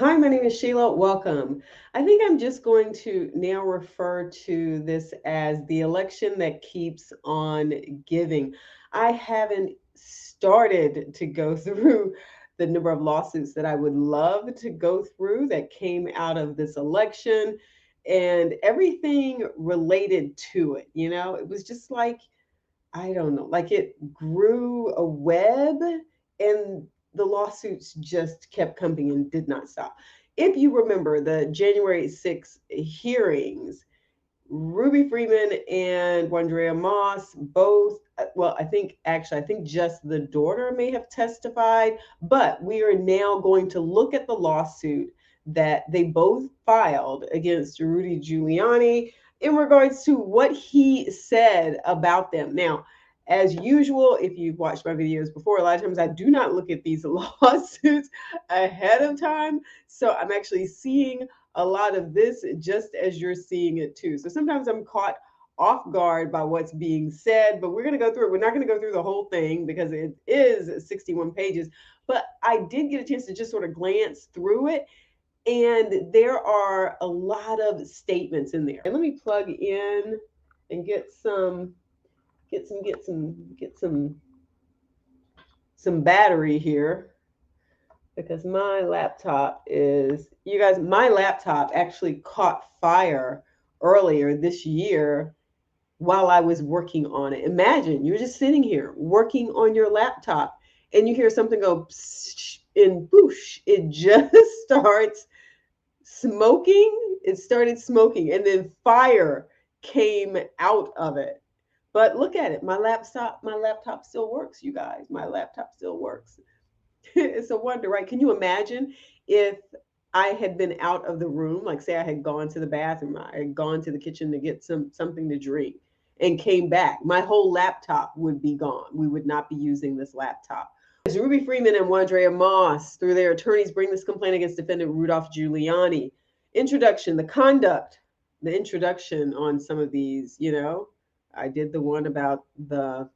Hi, my name is Sheila. Welcome. I think I'm just going to now refer to this as the election that keeps on giving. I haven't started to go through the number of lawsuits that I would love to go through that came out of this election and everything related to it. It was just like, I don't know, like it grew a web and the lawsuits just kept coming and did not stop. If you remember the January 6th hearings, Ruby Freeman and Wandrea Moss both, well, I think just the daughter may have testified, but we are now going to look at the lawsuit that they both filed against Rudy Giuliani in regards to what he said about them. Now, as usual, if you've watched my videos before, a lot of times I do not look at these lawsuits ahead of time. So I'm actually seeing a lot of this just as you're seeing it too. So sometimes I'm caught off guard by what's being said, but we're going to go through it. We're not going to go through the whole thing because it is 61 pages, but I did get a chance to just sort of glance through it. And there are a lot of statements in there. And let me plug in and get some battery here because my laptop is, you guys, my laptop actually caught fire earlier this year while I was working on it. Imagine you're just sitting here working on your laptop and you hear something go psh, and boosh, it just starts smoking. It started smoking and then fire came out of it. But look at it. My laptop still works, you guys. My laptop still works. It's a wonder, right? Can you imagine if I had been out of the room, like say I had gone to the bathroom, I had gone to the kitchen to get something to drink and came back, my whole laptop would be gone. We would not be using this laptop. As Ruby Freeman and Wandrea Moss, through their attorneys, bring this complaint against defendant Rudolph Giuliani. Introduction, the introduction on some of these, I did the one about the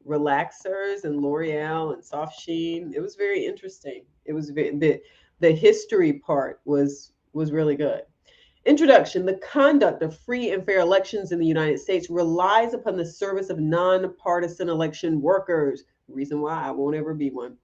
relaxers and L'Oreal and Soft Sheen. It was very interesting. It was the history part was really good. Introduction. The conduct of free and fair elections in the United States relies upon the service of nonpartisan election workers. Reason why I won't ever be one.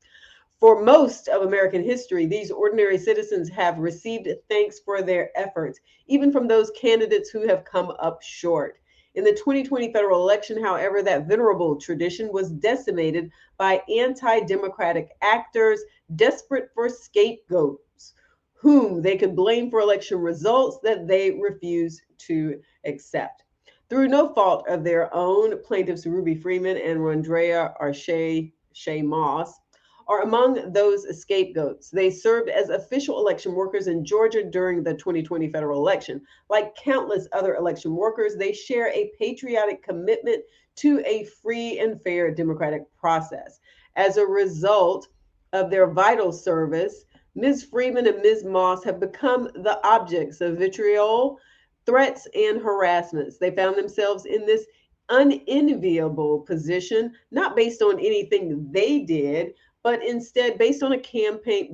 For most of American history, these ordinary citizens have received thanks for their efforts, even from those candidates who have come up short. In the 2020 federal election, however, that venerable tradition was decimated by anti democratic actors desperate for scapegoats, whom they could blame for election results that they refused to accept. Through no fault of their own, plaintiffs Ruby Freeman and Rondrea Shay Moss are among those scapegoats. They served as official election workers in Georgia during the 2020 federal election. Like countless other election workers, they share a patriotic commitment to a free and fair democratic process. As a result of their vital service, Ms. Freeman and Ms. Moss have become the objects of vitriol, threats, and harassments. They found themselves in this unenviable position, not based on anything they did, but instead based on a campaign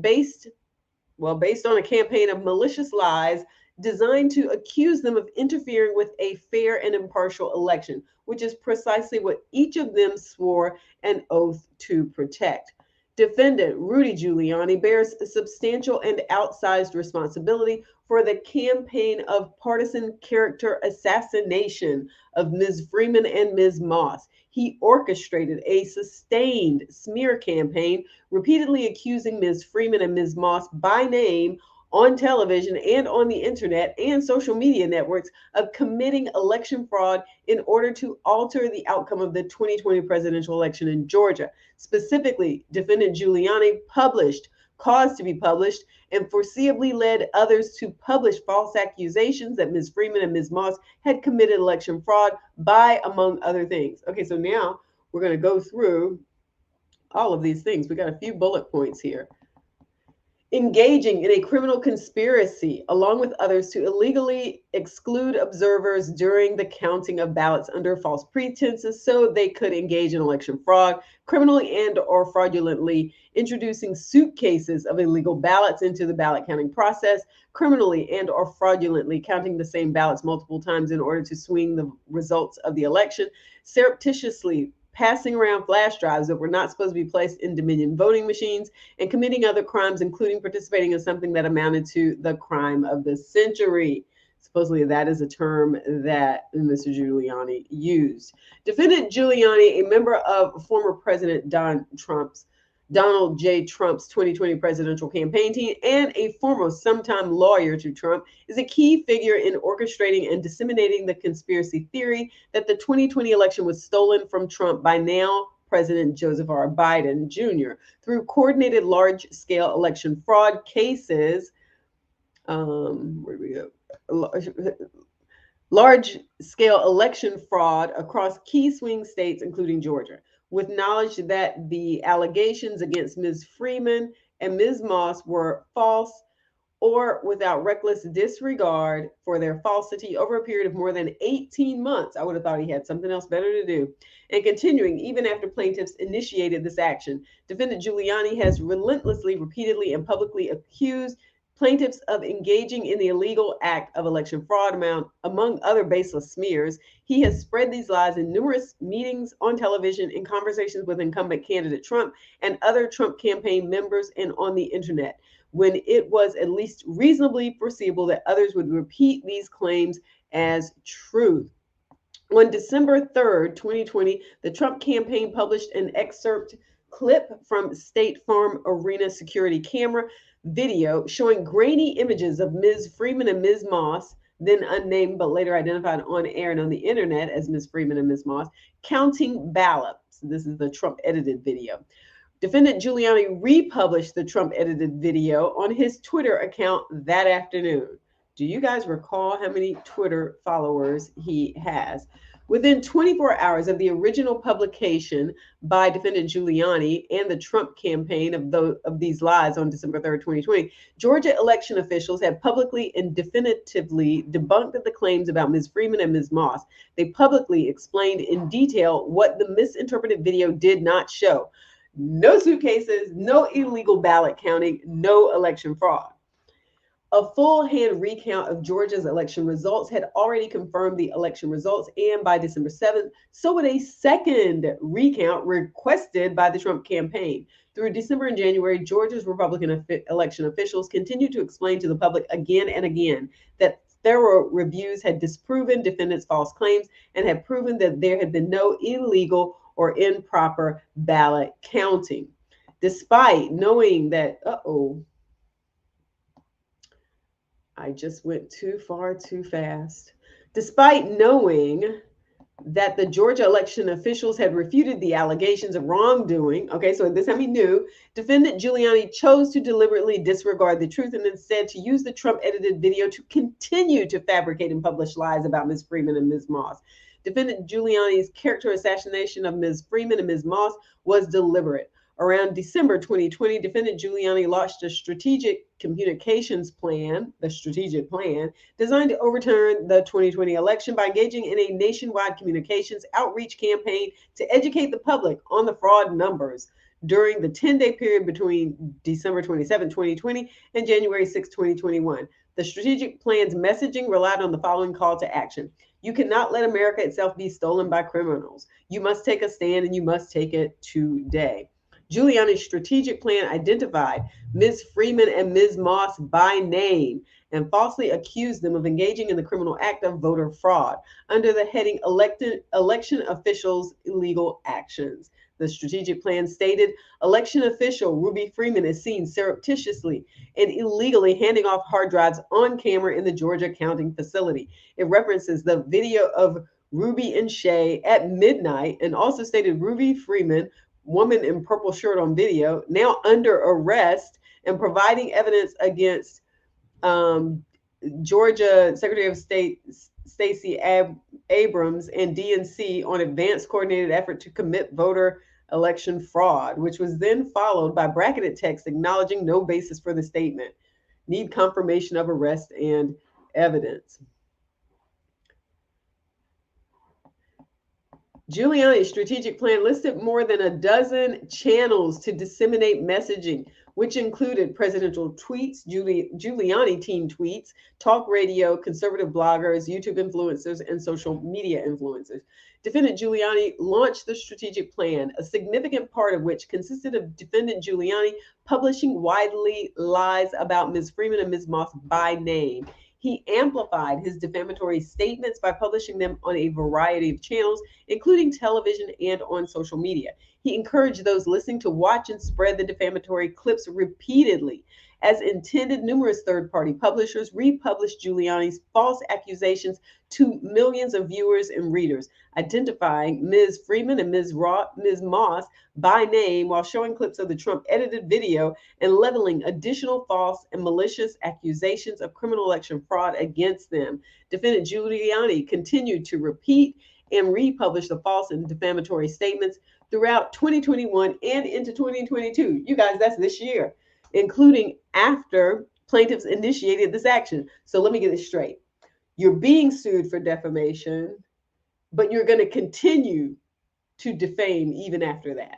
of malicious lies designed to accuse them of interfering with a fair and impartial election, which is precisely what each of them swore an oath to protect. Defendant Rudy Giuliani bears substantial and outsized responsibility for the campaign of partisan character assassination of Ms. Freeman and Ms. Moss. He orchestrated a sustained smear campaign, repeatedly accusing Ms. Freeman and Ms. Moss by name on television and on the internet and social media networks of committing election fraud in order to alter the outcome of the 2020 presidential election in Georgia. Specifically, defendant Giuliani caused to be published, and foreseeably led others to publish false accusations that Ms. Freeman and Ms. Moss had committed election fraud by, among other things. Okay, so now we're going to go through all of these things. We got a few bullet points here. engaging in a criminal conspiracy along with others to illegally exclude observers during the counting of ballots under false pretenses so they could engage in election fraud, criminally and or fraudulently introducing suitcases of illegal ballots into the ballot counting process, criminally and or fraudulently counting the same ballots multiple times in order to swing the results of the election, surreptitiously passing around flash drives that were not supposed to be placed in Dominion voting machines, and committing other crimes, including participating in something that amounted to the crime of the century. Supposedly, that is a term that Mr. Giuliani used. Defendant Giuliani, a member of former President Donald J. Trump's 2020 presidential campaign team and a former sometime lawyer to Trump, is a key figure in orchestrating and disseminating the conspiracy theory that the 2020 election was stolen from Trump by now President Joseph R. Biden Jr. through coordinated large-scale election fraud cases. Where do we go? Large-scale election fraud across key swing states, including Georgia, with knowledge that the allegations against Ms. Freeman and Ms. Moss were false or without reckless disregard for their falsity over a period of more than 18 months. I would have thought he had something else better to do. And continuing, even after plaintiffs initiated this action, Defendant Giuliani has relentlessly, repeatedly, and publicly accused plaintiffs of engaging in the illegal act of election fraud among other baseless smears. He has spread these lies in numerous meetings on television, in conversations with incumbent candidate Trump and other Trump campaign members, and on the internet, when it was at least reasonably foreseeable that others would repeat these claims as truth. On December 3rd, 2020, the Trump campaign published an excerpt clip from State Farm Arena security camera video showing grainy images of Ms. Freeman and Ms. Moss, then unnamed but later identified on air and on the internet as Ms. Freeman and Ms. Moss, counting ballots. This is the Trump edited video. Defendant Giuliani republished the Trump edited video on his Twitter account that afternoon. Do you guys recall how many Twitter followers he has? Within 24 hours of the original publication by Defendant Giuliani and the Trump campaign of these lies on December 3rd, 2020, Georgia election officials had publicly and definitively debunked the claims about Ms. Freeman and Ms. Moss. They publicly explained in detail what the misinterpreted video did not show. No suitcases, no illegal ballot counting, no election fraud. A full hand recount of Georgia's election results had already confirmed the election results, and by December 7th, so would a second recount requested by the Trump campaign. Through December and January, Georgia's Republican election officials continued to explain to the public again and again that thorough reviews had disproven defendants' false claims and had proven that there had been no illegal or improper ballot counting. Despite knowing that, I just went too far too fast. Despite knowing that the Georgia election officials had refuted the allegations of wrongdoing, so this time he knew, Defendant Giuliani chose to deliberately disregard the truth and instead to use the Trump edited video to continue to fabricate and publish lies about Ms. Freeman and Ms. Moss. Defendant Giuliani's character assassination of Ms. Freeman and Ms. Moss was deliberate. Around December 2020, Defendant Giuliani launched a strategic communications plan, designed to overturn the 2020 election by engaging in a nationwide communications outreach campaign to educate the public on the fraud numbers during the 10-day period between December 27, 2020 and January 6, 2021. The strategic plan's messaging relied on the following call to action. You cannot let America itself be stolen by criminals. You must take a stand, and you must take it today. Giuliani's strategic plan identified Ms. Freeman and Ms. Moss by name and falsely accused them of engaging in the criminal act of voter fraud under the heading Election Officials' Illegal Actions. The strategic plan stated, election official Rudy Freeman is seen surreptitiously and illegally handing off hard drives on camera in the Georgia counting facility. It references the video of Ruby and Shay at midnight and also stated Rudy Freeman, woman in purple shirt on video, now under arrest and providing evidence against Georgia Secretary of State Stacey Abrams and DNC on advanced coordinated effort to commit voter election fraud, which was then followed by bracketed text acknowledging no basis for the statement. Need confirmation of arrest and evidence. Giuliani's strategic plan listed more than a dozen channels to disseminate messaging, which included presidential tweets, Giuliani team tweets, talk radio, conservative bloggers, YouTube influencers, and social media influencers. Defendant Giuliani launched the strategic plan, a significant part of which consisted of defendant Giuliani publishing widely lies about Ms. Freeman and Ms. Moss by name. He amplified his defamatory statements by publishing them on a variety of channels, including television and on social media. He encouraged those listening to watch and spread the defamatory clips repeatedly. As intended, numerous third-party publishers republished Giuliani's false accusations to millions of viewers and readers, identifying Ms. Freeman and Ms. Moss by name while showing clips of the Trump-edited video and leveling additional false and malicious accusations of criminal election fraud against them. Defendant Giuliani continued to repeat and republish the false and defamatory statements throughout 2021 and into 2022. You guys, that's this year, including after plaintiffs initiated this action. So let me get this straight. You're being sued for defamation, but you're going to continue to defame even after that.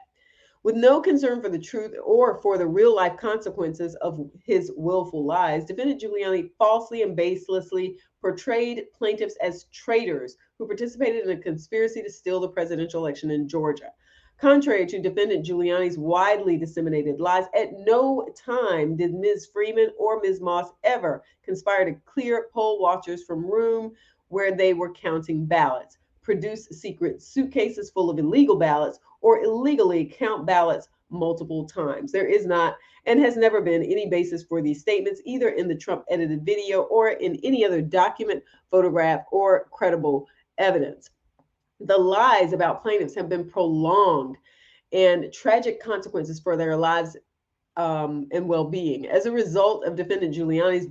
With no concern for the truth or for the real life consequences of his willful lies, defendant Giuliani falsely and baselessly portrayed plaintiffs as traitors who participated in a conspiracy to steal the presidential election in Georgia. Contrary to defendant Giuliani's widely disseminated lies, at no time did Ms. Freeman or Ms. Moss ever conspire to clear poll watchers from room where they were counting ballots, produce secret suitcases full of illegal ballots, or illegally count ballots multiple times. There is not and has never been any basis for these statements, either in the Trump edited video or in any other document, photograph, or credible evidence. The lies about plaintiffs have been prolonged and tragic consequences for their lives and well-being. As a result of defendant Giuliani's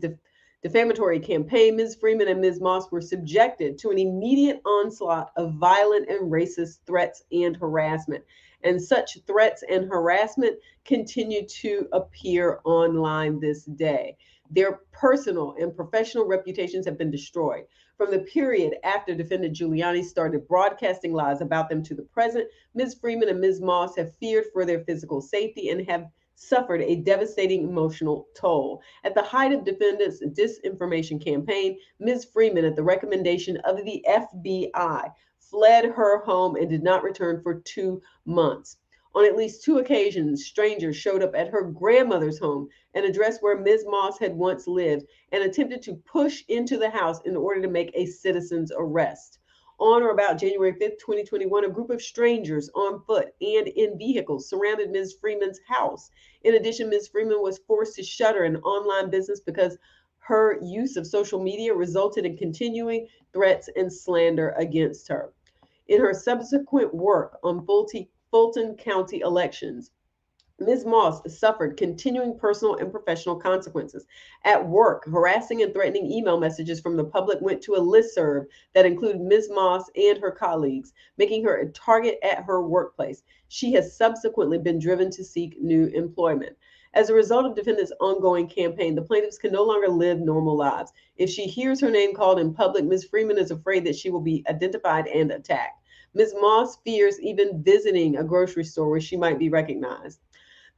defamatory campaign, Ms. Freeman and Ms. Moss were subjected to an immediate onslaught of violent and racist threats and harassment. And such threats and harassment continue to appear online this day. Their personal and professional reputations have been destroyed. From the period after defendant Giuliani started broadcasting lies about them to the present, Ms. Freeman and Ms. Moss have feared for their physical safety and have suffered a devastating emotional toll. At the height of defendants' disinformation campaign, Ms. Freeman, at the recommendation of the FBI, fled her home and did not return for 2 months. On at least 2 occasions, strangers showed up at her grandmother's home, an address where Ms. Moss had once lived, and attempted to push into the house in order to make a citizen's arrest. On or about January 5th, 2021, a group of strangers on foot and in vehicles surrounded Ms. Freeman's house. In addition, Ms. Freeman was forced to shutter an online business because her use of social media resulted in continuing threats and slander against her. In her subsequent work on Fulton County elections, Ms. Moss suffered continuing personal and professional consequences. At work, harassing and threatening email messages from the public went to a listserv that included Ms. Moss and her colleagues, making her a target at her workplace. She has subsequently been driven to seek new employment. As a result of defendants' ongoing campaign, the plaintiffs can no longer live normal lives. If she hears her name called in public, Ms. Freeman is afraid that she will be identified and attacked. Ms. Moss fears even visiting a grocery store where she might be recognized.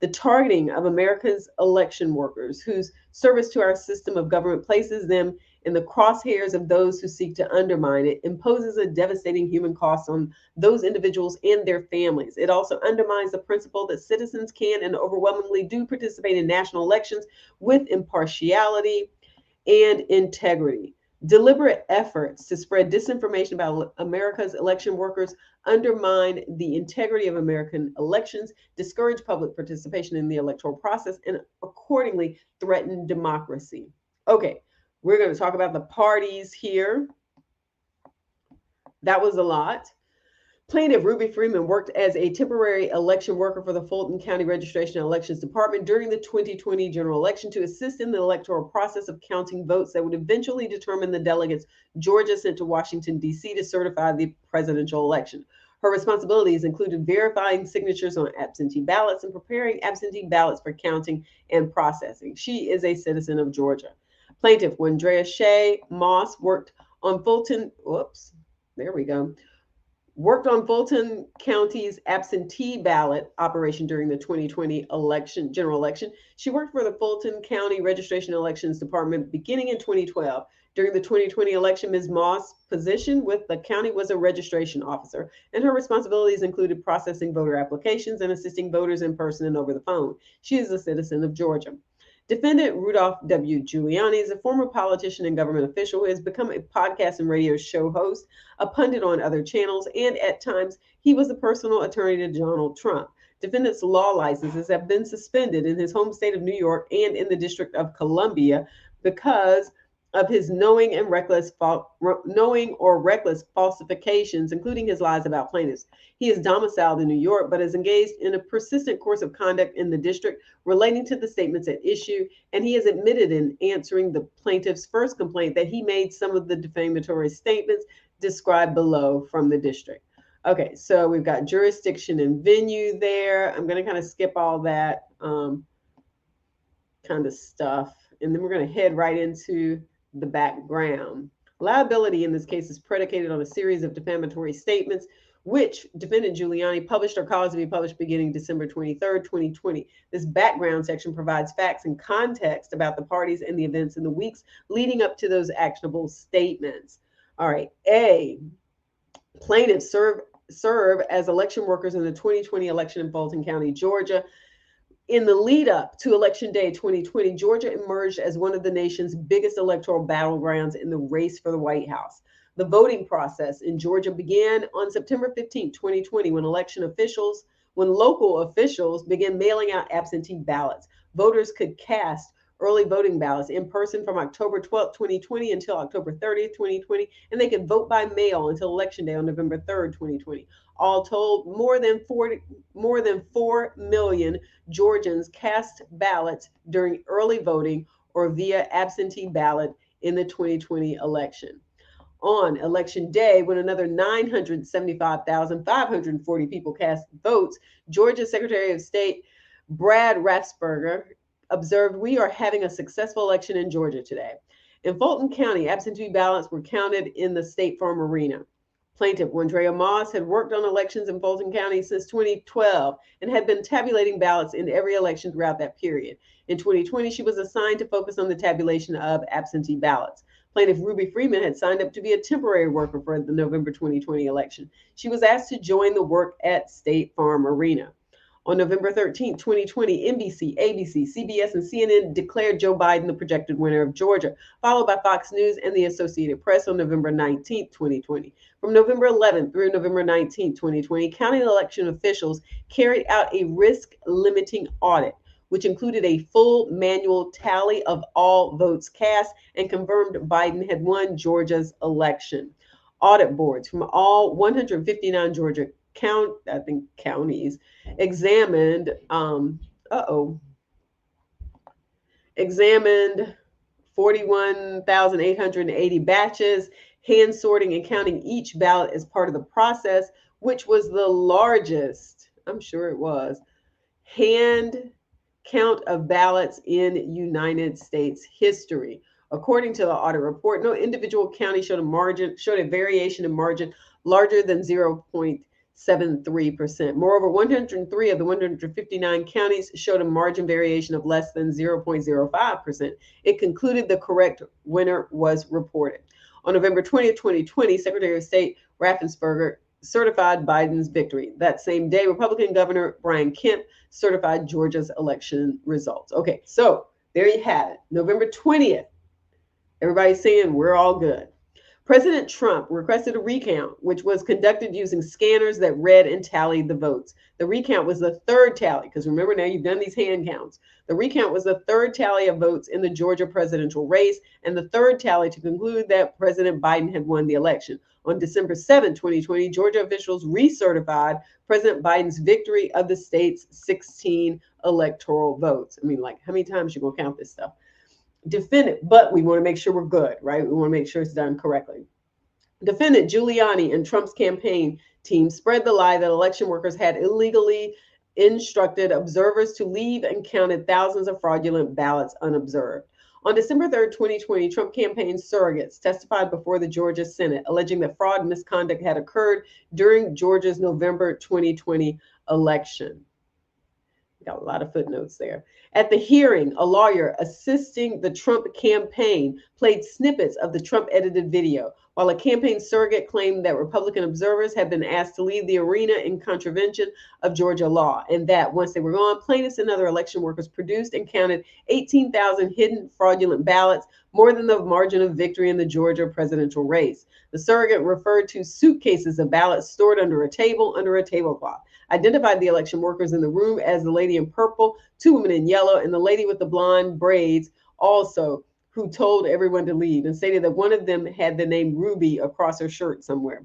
The targeting of America's election workers, whose service to our system of government places them in the crosshairs of those who seek to undermine it, imposes a devastating human cost on those individuals and their families. It also undermines the principle that citizens can and overwhelmingly do participate in national elections with impartiality and integrity. Deliberate efforts to spread disinformation about America's election workers undermine the integrity of American elections, discourage public participation in the electoral process, and accordingly threaten democracy. Okay, we're going to talk about the parties here. That was a lot. Plaintiff Ruby Freeman worked as a temporary election worker for the Fulton County Registration and Elections Department during the 2020 general election to assist in the electoral process of counting votes that would eventually determine the delegates Georgia sent to Washington, D.C. to certify the presidential election. Her responsibilities included verifying signatures on absentee ballots and preparing absentee ballots for counting and processing. She is a citizen of Georgia. Plaintiff Wandrea Shea Moss worked on Fulton, whoops, there we go, worked on Fulton County's absentee ballot operation during the 2020 general election. She worked for the Fulton County Registration Elections Department beginning in 2012. During the 2020 election, Ms. Moss' position with the county was a registration officer, and her responsibilities included processing voter applications and assisting voters in person and over the phone. She is a citizen of Georgia. Defendant Rudolph W. Giuliani is a former politician and government official who has become a podcast and radio show host, a pundit on other channels, and at times he was the personal attorney to Donald Trump. Defendant's law licenses have been suspended in his home state of New York and in the District of Columbia because of his knowing or reckless falsifications, including his lies about plaintiffs. He is domiciled in New York, but is engaged in a persistent course of conduct in the district relating to the statements at issue, and he has admitted in answering the plaintiff's first complaint that he made some of the defamatory statements described below from the district. Okay, so we've got jurisdiction and venue there. I'm going to kind of skip all that kind of stuff, and then we're going to head right into the background. Liability in this case is predicated on a series of defamatory statements which defendant Giuliani published or caused to be published beginning December 23rd, 2020. This background section provides facts and context about the parties and the events in the weeks leading up to those actionable statements. All right, A, plaintiffs serve as election workers in the 2020 election in Fulton County, Georgia. In the lead up to Election Day 2020, Georgia emerged as one of the nation's biggest electoral battlegrounds in the race for the White House. The voting process in Georgia began on September 15, 2020, when local officials began mailing out absentee ballots. Voters could cast early voting ballots in person from October 12, 2020 until October 30th, 2020, and they could vote by mail until Election Day on November 3rd, 2020. All told, more than 4 million Georgians cast ballots during early voting or via absentee ballot in the 2020 election. On Election Day, when another 975,540 people cast votes, Georgia's Secretary of State Brad Raffensperger observed, "We are having a successful election in Georgia today." In Fulton County, absentee ballots were counted in the State Farm Arena. Plaintiff Wandrea Moss had worked on elections in Fulton County since 2012 and had been tabulating ballots in every election throughout that period. In 2020, she was assigned to focus on the tabulation of absentee ballots. Plaintiff Ruby Freeman had signed up to be a temporary worker for the November 2020 election. She was asked to join the work at State Farm Arena. On November 13, 2020, NBC, ABC, CBS, and CNN declared Joe Biden the projected winner of Georgia, followed by Fox News and the Associated Press on November 19, 2020. From November 11 through November 19, 2020, county election officials carried out a risk-limiting audit, which included a full manual tally of all votes cast and confirmed Biden had won Georgia's election. Audit boards from all 159 Georgia counties examined 41,880 batches, hand sorting and counting each ballot as part of the process, which was the largest, I'm sure it was, hand count of ballots in United States history. According to the audit report, no individual county showed a variation in margin larger than 0.73%. Moreover, 103 of the 159 counties showed a margin variation of less than 0.05%. It concluded the correct winner was reported. On November 20th, 2020, Secretary of State Raffensperger certified Biden's victory. That same day, Republican Governor Brian Kemp certified Georgia's election results. Okay, so there you have it. November 20th. Everybody's saying we're all good. President Trump requested a recount, which was conducted using scanners that read and tallied the votes. The recount was the third tally, because remember now you've done these hand counts. The recount was the third tally of votes in the Georgia presidential race and the third tally to conclude that President Biden had won the election. On December 7, 2020, Georgia officials recertified President Biden's victory of the state's 16 electoral votes. I mean, like, how many times you gonna count this stuff? Defendant, but we want to make sure we're good, right? We want to make sure it's done correctly. Defendant Giuliani and Trump's campaign team spread the lie that election workers had illegally instructed observers to leave and counted thousands of fraudulent ballots unobserved. On December 3rd, 2020, Trump campaign surrogates testified before the Georgia Senate, alleging that fraud and misconduct had occurred during Georgia's November 2020 election. Got a lot of footnotes there. At the hearing, a lawyer assisting the Trump campaign played snippets of the Trump edited video, while a campaign surrogate claimed that Republican observers had been asked to leave the arena in contravention of Georgia law, and that once they were gone, plaintiffs and other election workers produced and counted 18,000 hidden fraudulent ballots, more than the margin of victory in the Georgia presidential race. The surrogate referred to suitcases of ballots stored under a tablecloth, identified the election workers in the room as the lady in purple, two women in yellow, and the lady with the blonde braids also, who told everyone to leave, and stated that one of them had the name Ruby across her shirt somewhere.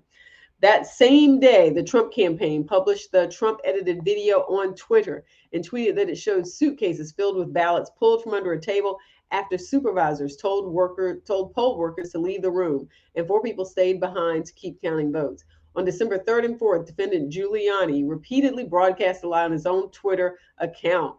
That same day, the Trump campaign published the Trump edited video on Twitter and tweeted that it showed suitcases filled with ballots pulled from under a table after supervisors told poll workers to leave the room, and 4 people stayed behind to keep counting votes. On December 3rd and 4th, defendant Guiliani repeatedly broadcast the lie on his own Twitter account.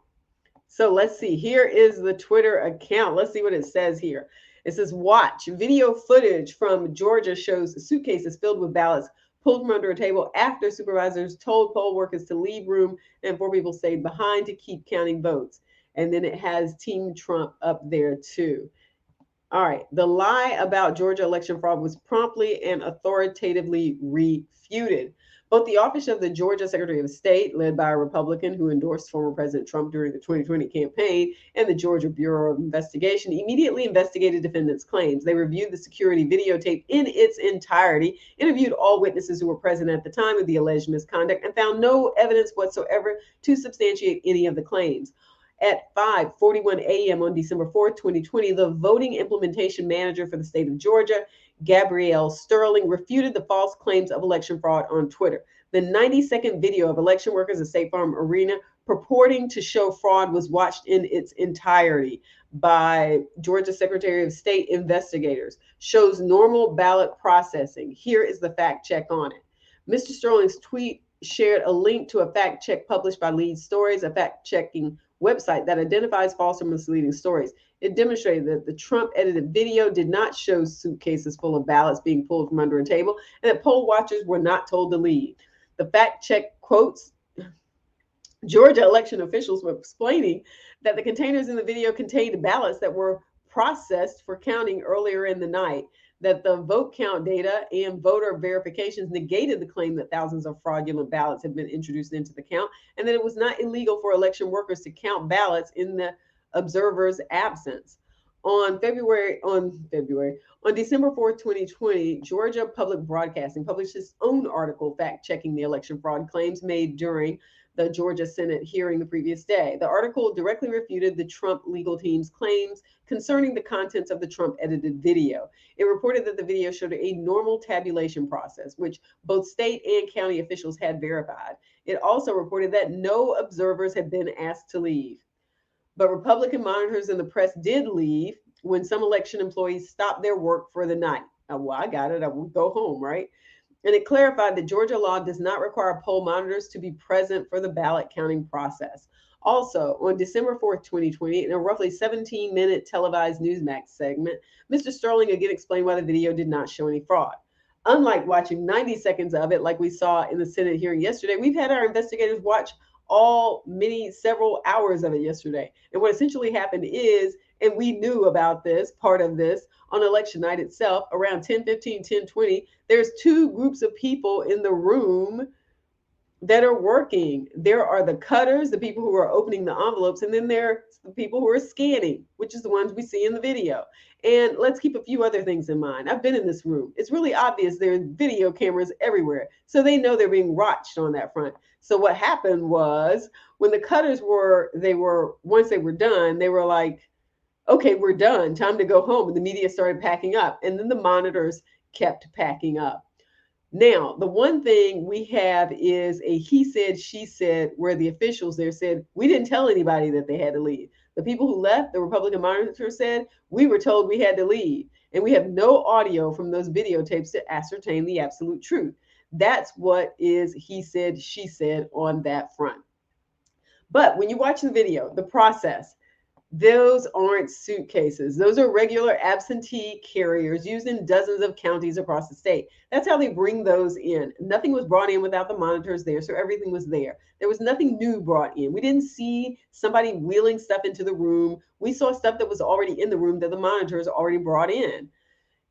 So let's see. Here is the Twitter account. Let's see what it says here. It says, watch. Video footage from Georgia shows suitcases filled with ballots pulled from under a table after supervisors told poll workers to leave room, and 4 people stayed behind to keep counting votes. And then it has Team Trump up there too. All right. The lie about Georgia election fraud was promptly and authoritatively refuted. Both the office of the Georgia Secretary of State, led by a Republican who endorsed former President Trump during the 2020 campaign, and the Georgia Bureau of Investigation immediately investigated defendants' claims. They reviewed the security videotape in its entirety, interviewed all witnesses who were present at the time of the alleged misconduct, and found no evidence whatsoever to substantiate any of the claims. At 5:41 a.m. on December 4th, 2020, the voting implementation manager for the state of Georgia, Gabrielle Sterling, refuted the false claims of election fraud on Twitter. The 90-second video of election workers at State Farm Arena purporting to show fraud was watched in its entirety by Georgia Secretary of State investigators, shows normal ballot processing. Here is the fact check on it. Mr. Sterling's tweet shared a link to a fact check published by Lead Stories, a fact-checking website that identifies false or misleading stories. It demonstrated that the Trump edited video did not show suitcases full of ballots being pulled from under a table, and that poll watchers were not told to leave. The fact check quotes Georgia election officials were explaining that the containers in the video contained ballots that were processed for counting earlier in the night, that the vote count data and voter verifications negated the claim that thousands of fraudulent ballots had been introduced into the count, and that it was not illegal for election workers to count ballots in the observer's absence. On December 4th, 2020, Georgia Public Broadcasting published its own article fact-checking the election fraud claims made during the Georgia Senate hearing the previous day. The article directly refuted the Trump legal team's claims concerning the contents of the Trump edited video. It reported that the video showed a normal tabulation process, which both state and county officials had verified. It also reported that no observers had been asked to leave. But Republican monitors and the press did leave when some election employees stopped their work for the night. Well, I got it. I will go home, right? And it clarified that Georgia law does not require poll monitors to be present for the ballot counting process. Also, on December 4th, 2020, in a roughly 17-minute televised Newsmax segment, Mr. Sterling again explained why the video did not show any fraud. Unlike watching 90 seconds of it like we saw in the Senate hearing yesterday, we've had our investigators watch several hours of it yesterday. And what essentially happened is, and we knew about this, part of this, on election night itself, around 10:15, 10:20, there's 2 groups of people in the room that are working. There are the cutters, the people who are opening the envelopes, and then there's the people who are scanning, which is the ones we see in the video. And let's keep a few other things in mind. I've been in this room. It's really obvious there are video cameras everywhere. So they know they're being watched on that front. So what happened was when the cutters once they were done, they were like, okay, we're done. Time to go home. And the media started packing up. And then the monitors kept packing up. Now, the one thing we have is a he said, she said, where the officials there said, we didn't tell anybody that they had to leave. The people who left, the Republican monitor said, we were told we had to leave. And we have no audio from those videotapes to ascertain the absolute truth. That's what is he said, she said on that front. But when you watch the video, the process, those aren't suitcases. Those are regular absentee carriers used in dozens of counties across the state. That's how they bring those in. Nothing was brought in without the monitors there, so everything was there. There was nothing new brought in. We didn't see somebody wheeling stuff into the room. We saw stuff that was already in the room that the monitors already brought in.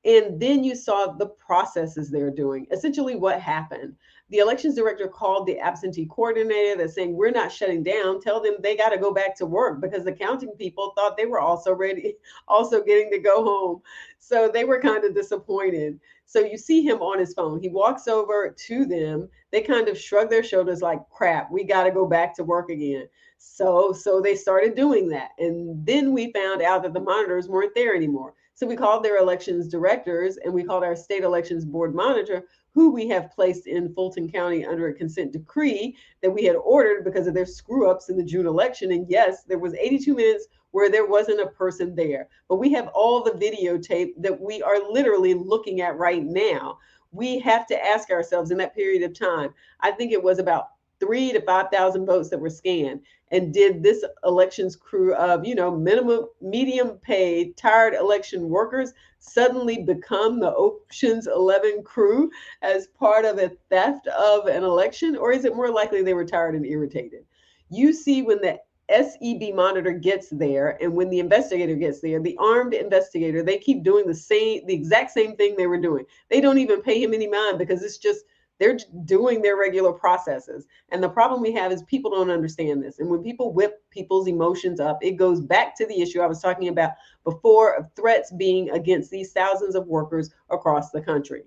And then you saw the processes they're doing. Essentially, what happened? The elections director called the absentee coordinator that's saying, we're not shutting down. Tell them they got to go back to work, because the counting people thought they were also ready, also getting to go home. So they were kind of disappointed. So you see him on his phone. He walks over to them. They kind of shrug their shoulders like, crap, we got to go back to work again. So they started doing that. And then we found out that the monitors weren't there anymore. So we called their elections directors, and we called our state elections board monitor, who we have placed in Fulton County under a consent decree that we had ordered because of their screw ups in the June election. And yes, there was 82 minutes where there wasn't a person there, but we have all the videotape that we are literally looking at right now. We have to ask ourselves, in that period of time, I think it was about 3,000 to 5,000 votes that were scanned. And did this elections crew of, minimum, medium paid, tired election workers suddenly become the Ocean's 11 crew as part of a theft of an election? Or is it more likely they were tired and irritated? You see, when the SEB monitor gets there and when the investigator gets there, the armed investigator, they keep doing the exact same thing they were doing. They don't even pay him any mind, because it's just, they're doing their regular processes. And the problem we have is people don't understand this. And when people whip people's emotions up, it goes back to the issue I was talking about before, of threats being against these thousands of workers across the country.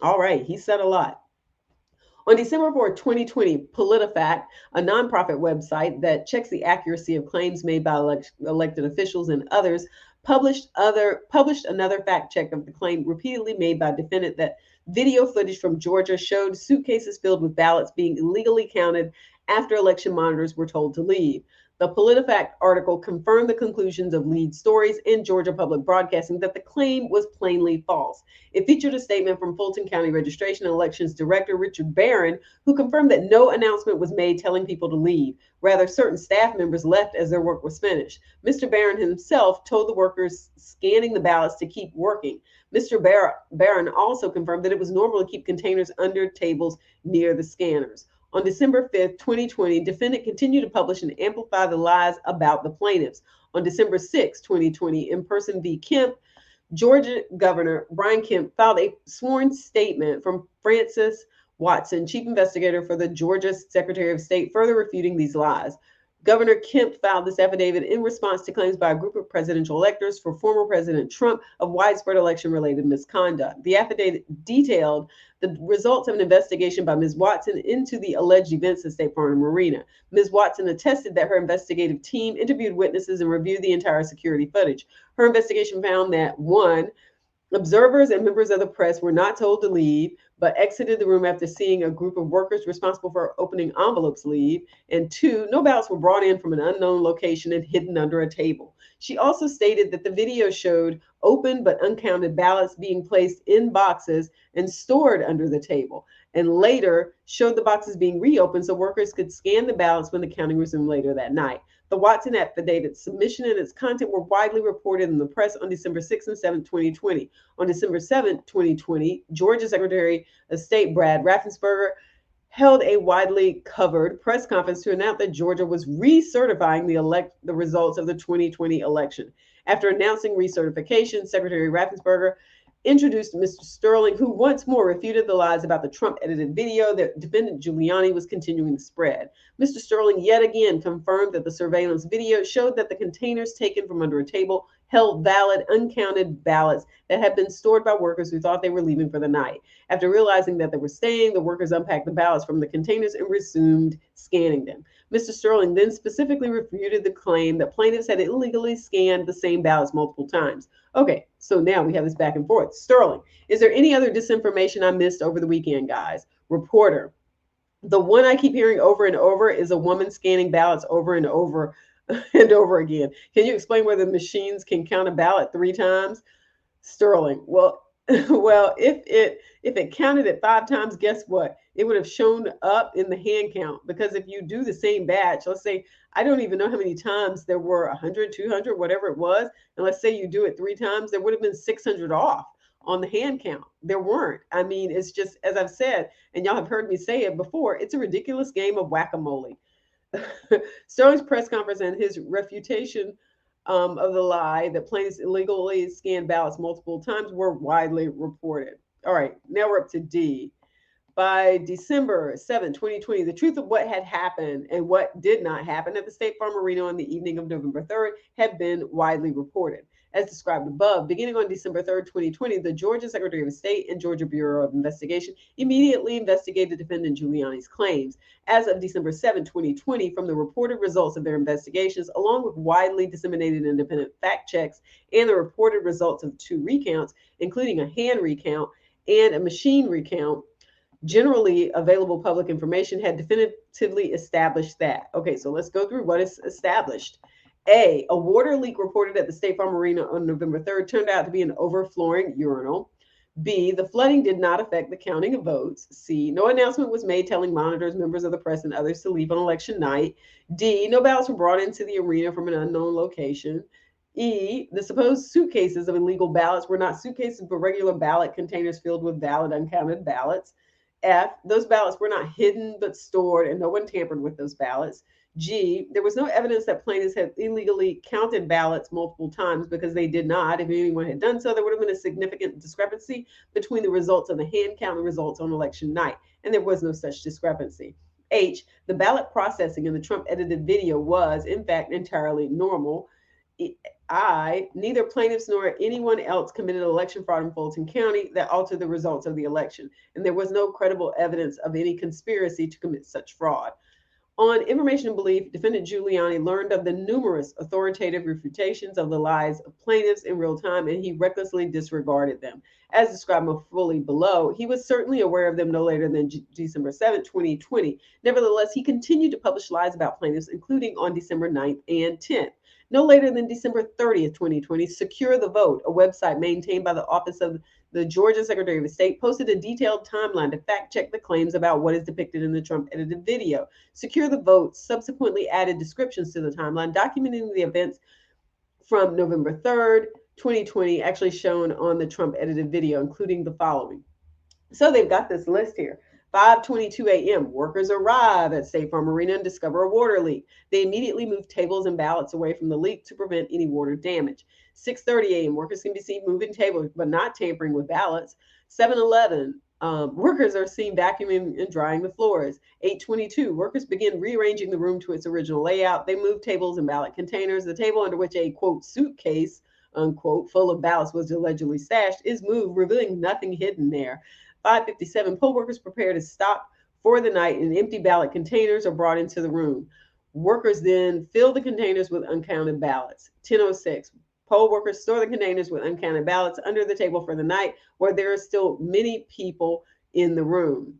All right, he said a lot. On December 4, 2020, PolitiFact, a nonprofit website that checks the accuracy of claims made by elected officials and others, published another fact check of the claim repeatedly made by a defendant that video footage from Georgia showed suitcases filled with ballots being illegally counted after election monitors were told to leave. The PolitiFact article confirmed the conclusions of lead stories in Georgia Public Broadcasting that the claim was plainly false. It featured a statement from Fulton County Registration and Elections Director Richard Barron, who confirmed that no announcement was made telling people to leave. Rather, certain staff members left as their work was finished. Mr. Barron himself told the workers scanning the ballots to keep working. Mr. Barron also confirmed that it was normal to keep containers under tables near the scanners. On December 5th, 2020, defendant continued to publish and amplify the lies about the plaintiffs. On December 6, 2020, in person v. Kemp, Georgia Governor Brian Kemp filed a sworn statement from Francis Watson, chief investigator for the Georgia Secretary of State, further refuting these lies. Governor Kemp filed this affidavit in response to claims by a group of presidential electors for former President Trump of widespread election-related misconduct. The affidavit detailed the results of an investigation by Ms. Watson into the alleged events at State Farm Marina. Ms. Watson attested that her investigative team interviewed witnesses and reviewed the entire security footage. Her investigation found that 1, observers and members of the press were not told to leave, but exited the room after seeing a group of workers responsible for opening envelopes leave. And 2, no ballots were brought in from an unknown location and hidden under a table. She also stated that the video showed open but uncounted ballots being placed in boxes and stored under the table, and later showed the boxes being reopened so workers could scan the ballots when the counting resumed later that night. The Watson affidavit submission and its content were widely reported in the press on December 6 and 7, 2020. On December 7, 2020, Georgia Secretary of State Brad Raffensperger held a widely covered press conference to announce that Georgia was recertifying the results of the 2020 election. After announcing recertification, Secretary Raffensperger introduced Mr. Sterling, who once more refuted the lies about the Trump-edited video that defendant Guiliani was continuing to spread. Mr. Sterling yet again confirmed that the surveillance video showed that the containers taken from under a table held valid, uncounted ballots that had been stored by workers who thought they were leaving for the night. After realizing that they were staying, the workers unpacked the ballots from the containers and resumed scanning them. Mr. Sterling then specifically refuted the claim that plaintiffs had illegally scanned the same ballots multiple times. Okay, so now we have this back and forth. Sterling, is there any other disinformation I missed over the weekend, guys? Reporter, the one I keep hearing over and over is a woman scanning ballots over and over and over again. Can you explain whether machines can count a ballot 3 times? Sterling, well, Well, if it counted at 5 times, guess what? It would have shown up in the hand count, because if you do the same batch, let's say I don't even know how many times there were, 100, 200, whatever it was, and let's say you do it 3 times, there would have been 600 off on the hand count. There weren't. I mean, it's just, as I've said, and y'all have heard me say it before, it's a ridiculous game of whack-a-mole. Sterling's press conference and his refutation of the lie that plaintiffs illegally scanned ballots multiple times were widely reported. All right, now we're up to D. By December 7, 2020, the truth of what had happened and what did not happen at the State Farm Arena on the evening of November 3rd had been widely reported. As described above, beginning on December 3rd, 2020, the Georgia Secretary of State and Georgia Bureau of Investigation immediately investigated defendant Guiliani's claims. As of December 7, 2020, from the reported results of their investigations, along with widely disseminated independent fact checks and the reported results of 2 recounts, including a hand recount and a machine recount, generally available public information had definitively established that. Okay, so let's go through what is established. A water leak reported at the State Farm Arena on November 3rd turned out to be an overflowing urinal. B, the flooding did not affect the counting of votes. C, no announcement was made telling monitors, members of the press, and others to leave on election night. D, no ballots were brought into the arena from an unknown location. E, the supposed suitcases of illegal ballots were not suitcases, but regular ballot containers filled with valid uncounted ballots. F, those ballots were not hidden but stored, and no one tampered with those ballots. G, there was no evidence that plaintiffs had illegally counted ballots multiple times, because they did not. If anyone had done so, there would have been a significant discrepancy between the results of the hand count and results on election night, and there was no such discrepancy. H, the ballot processing in the Trump edited video was, in fact, entirely normal. I, neither plaintiffs nor anyone else committed election fraud in Fulton County that altered the results of the election, and there was no credible evidence of any conspiracy to commit such fraud. On information and belief, defendant Guiliani learned of the numerous authoritative refutations of the lies of plaintiffs in real time, and he recklessly disregarded them. As described more fully below, he was certainly aware of them no later than December 7, 2020. Nevertheless, he continued to publish lies about plaintiffs, including on December 9th and 10th. No later than December 30th, 2020, Secure the Vote, a website maintained by the Office of the Georgia Secretary of State, posted a detailed timeline to fact check the claims about what is depicted in the Trump edited video. Secure the Vote subsequently added descriptions to the timeline documenting the events from November 3rd, 2020, actually shown on the Trump edited video, including the following. So they've got this list here. 5:22 a.m., workers arrive at State Farm Arena and discover a water leak. They immediately move tables and ballots away from the leak to prevent any water damage. 6:30 a.m., workers can be seen moving tables but not tampering with ballots. 7:11, workers are seen vacuuming and drying the floors. 8:22, workers begin rearranging the room to its original layout. They move tables and ballot containers. The table under which a, quote, suitcase, unquote, full of ballots was allegedly stashed is moved, revealing nothing hidden there. 5:57, poll workers prepare to stop for the night, and empty ballot containers are brought into the room. Workers then fill the containers with uncounted ballots. 10:06, poll workers store the containers with uncounted ballots under the table for the night, where there are still many people in the room.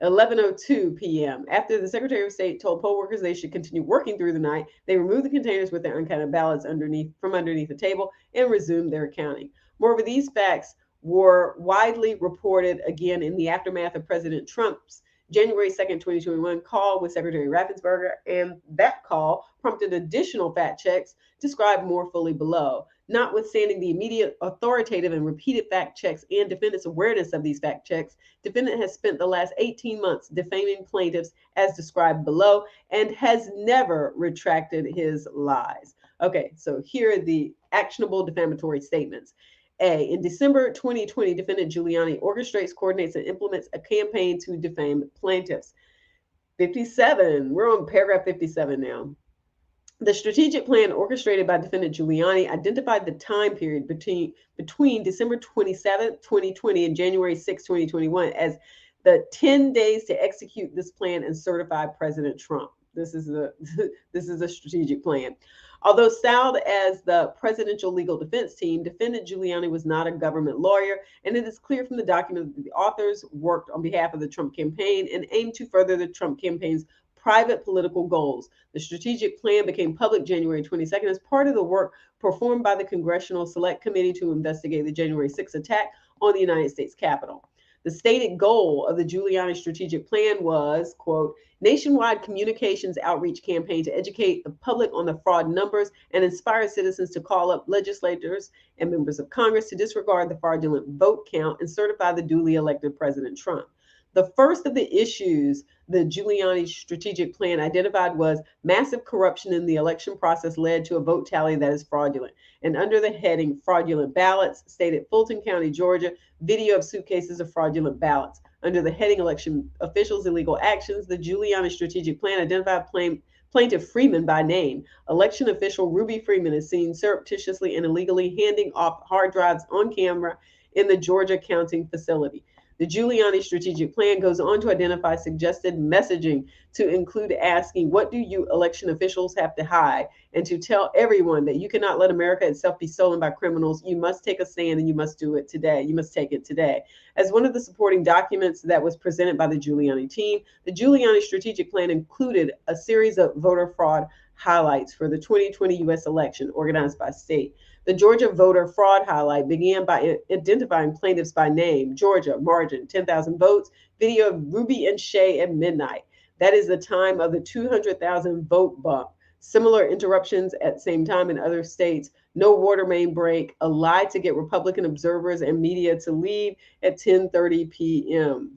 11:02 p.m. After the Secretary of State told poll workers they should continue working through the night, they removed the containers with their uncounted ballots from underneath the table and resumed their counting. Moreover, these facts were widely reported again in the aftermath of President Trump's January 2nd, 2021 call with Secretary Raffensperger, and that call prompted additional fact checks described more fully below. Notwithstanding the immediate, authoritative, and repeated fact checks and defendant's awareness of these fact checks, defendant has spent the last 18 months defaming plaintiffs as described below and has never retracted his lies. Okay, so here are the actionable defamatory statements. A, in December 2020, defendant Guiliani orchestrates, coordinates, and implements a campaign to defame plaintiffs. 57, we're on paragraph 57 now. The strategic plan orchestrated by defendant Guiliani identified the time period between December 27, 2020 and January 6, 2021 as the 10 days to execute this plan and certify President Trump. This is a strategic plan. Although styled as the presidential legal defense team, defendant Guiliani was not a government lawyer, and it is clear from the document that the authors worked on behalf of the Trump campaign and aimed to further the Trump campaign's private political goals. The strategic plan became public January 22nd as part of the work performed by the Congressional Select Committee to investigate the January 6th attack on the United States Capitol. The stated goal of the Giuliani strategic plan was, quote, nationwide communications outreach campaign to educate the public on the fraud numbers and inspire citizens to call up legislators and members of Congress to disregard the fraudulent vote count and certify the duly elected President Trump. The first of the issues the Giuliani strategic plan identified was massive corruption in the election process led to a vote tally that is fraudulent. And under the heading fraudulent ballots, stated Fulton County, Georgia, video of suitcases of fraudulent ballots. Under the heading election officials' illegal actions, the Giuliani strategic plan identified plaintiff Freeman by name. Election official Ruby Freeman is seen surreptitiously and illegally handing off hard drives on camera in the Georgia counting facility. The Giuliani strategic plan goes on to identify suggested messaging to include asking, what do you election officials have to hide? And to tell everyone that you cannot let America itself be stolen by criminals. You must take a stand and you must do it today. You must take it today. As one of the supporting documents that was presented by the Giuliani team, the Giuliani strategic plan included a series of voter fraud highlights for the 2020 U.S. election organized by state. The Georgia voter fraud highlight began by identifying plaintiffs by name. Georgia, margin, 10,000 votes. Video of Ruby and Shay at midnight. That is the time of the 200,000 vote bump. Similar interruptions at the same time in other states. No water main break. A lie to get Republican observers and media to leave at 10:30 p.m.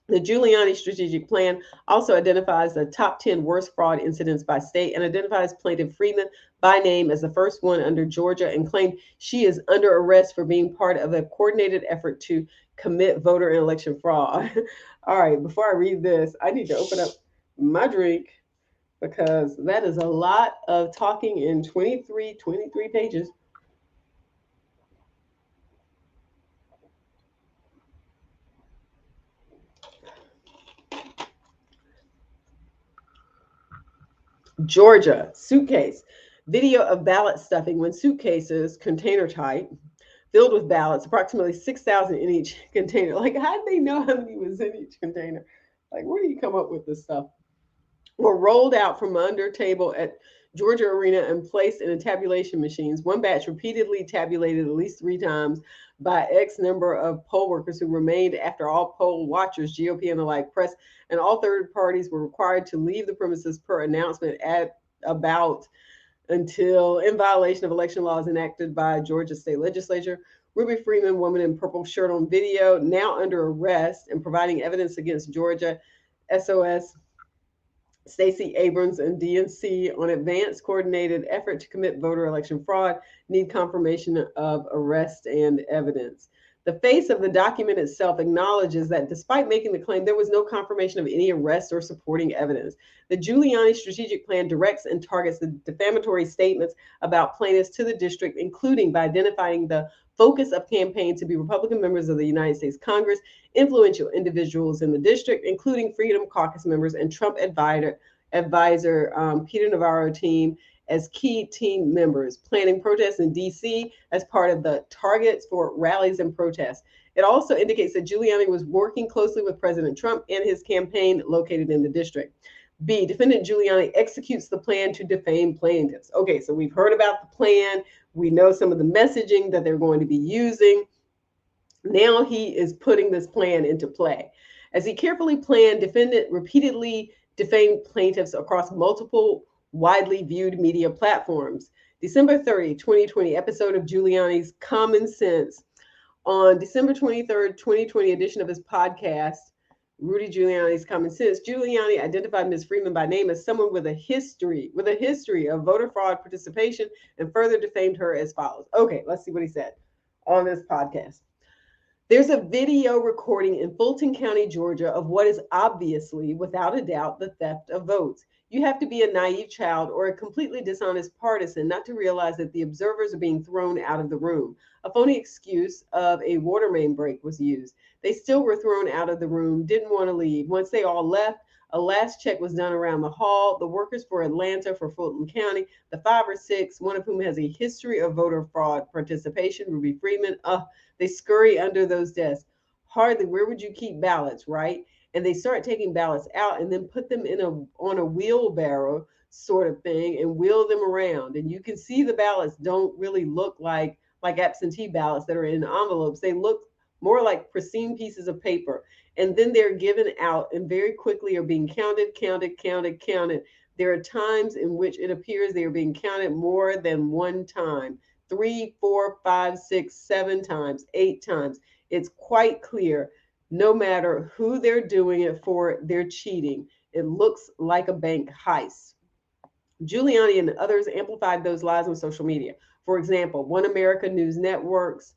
The Giuliani strategic plan also identifies the top 10 worst fraud incidents by state and identifies plaintiff Freeman by name as the first one under Georgia and claimed she is under arrest for being part of a coordinated effort to commit voter and election fraud. All right, before I read this, I need to open up my drink because that is a lot of talking in 23 pages. Georgia, suitcase. Video of ballot stuffing when suitcases, container type, filled with ballots, approximately 6,000 in each container. Like, how did they know how many was in each container? Like, where do you come up with this stuff? Were rolled out from under table at Georgia Arena and placed in tabulation machines. One batch repeatedly tabulated at least 3 times by X number of poll workers who remained after all poll watchers, GOP and the like, press, and all third parties were required to leave the premises per announcement at about until in violation of election laws enacted by Georgia state legislature. Ruby Freeman, woman in purple shirt on video, now under arrest and providing evidence against Georgia SOS Stacey Abrams and DNC on advanced coordinated effort to commit voter election fraud need confirmation of arrest and evidence. The face of the document itself acknowledges that despite making the claim, there was no confirmation of any arrest or supporting evidence. The Giuliani strategic plan directs and targets the defamatory statements about plaintiffs to the district, including by identifying the focus of campaign to be Republican members of the United States Congress, influential individuals in the district, including Freedom Caucus members and Trump advisor Peter Navarro team as key team members, planning protests in D.C. as part of the targets for rallies and protests. It also indicates that Giuliani was working closely with President Trump and his campaign located in the district. B, defendant Giuliani executes the plan to defame plaintiffs. Okay, so we've heard about the plan. We know some of the messaging that they're going to be using. Now he is putting this plan into play. As he carefully planned, defendant repeatedly defamed plaintiffs across multiple widely viewed media platforms. December 30, 2020, episode of Giuliani's Common Sense. On December 23rd, 2020 edition of his podcast, Rudy Giuliani's Common Sense, Giuliani identified Ms. Freeman by name as someone with a history of voter fraud participation and further defamed her as follows. Okay, let's see what he said on this podcast. There's a video recording in Fulton County, Georgia, of what is obviously, without a doubt, the theft of votes. You have to be a naive child or a completely dishonest partisan not to realize that the observers are being thrown out of the room. A phony excuse of a water main break was used. They still were thrown out of the room, didn't want to leave. Once they all left, a last check was done around the hall. The workers for Atlanta, for Fulton County, the 5 or 6, one of whom has a history of voter fraud participation, Ruby Freeman, they scurry under those desks. Hardly, where would you keep ballots, right? And they start taking ballots out and then put them on a wheelbarrow sort of thing and wheel them around. And you can see the ballots don't really look like absentee ballots that are in envelopes. They look more like pristine pieces of paper. And then they're given out and very quickly are being counted. There are times in which it appears they are being counted more than one time, 3, 4, 5, 6, 7 times, 8 times. It's quite clear. No matter who they're doing it for, they're cheating. It looks like a bank heist. Giuliani and others amplified those lies on social media. For example, One America News Network's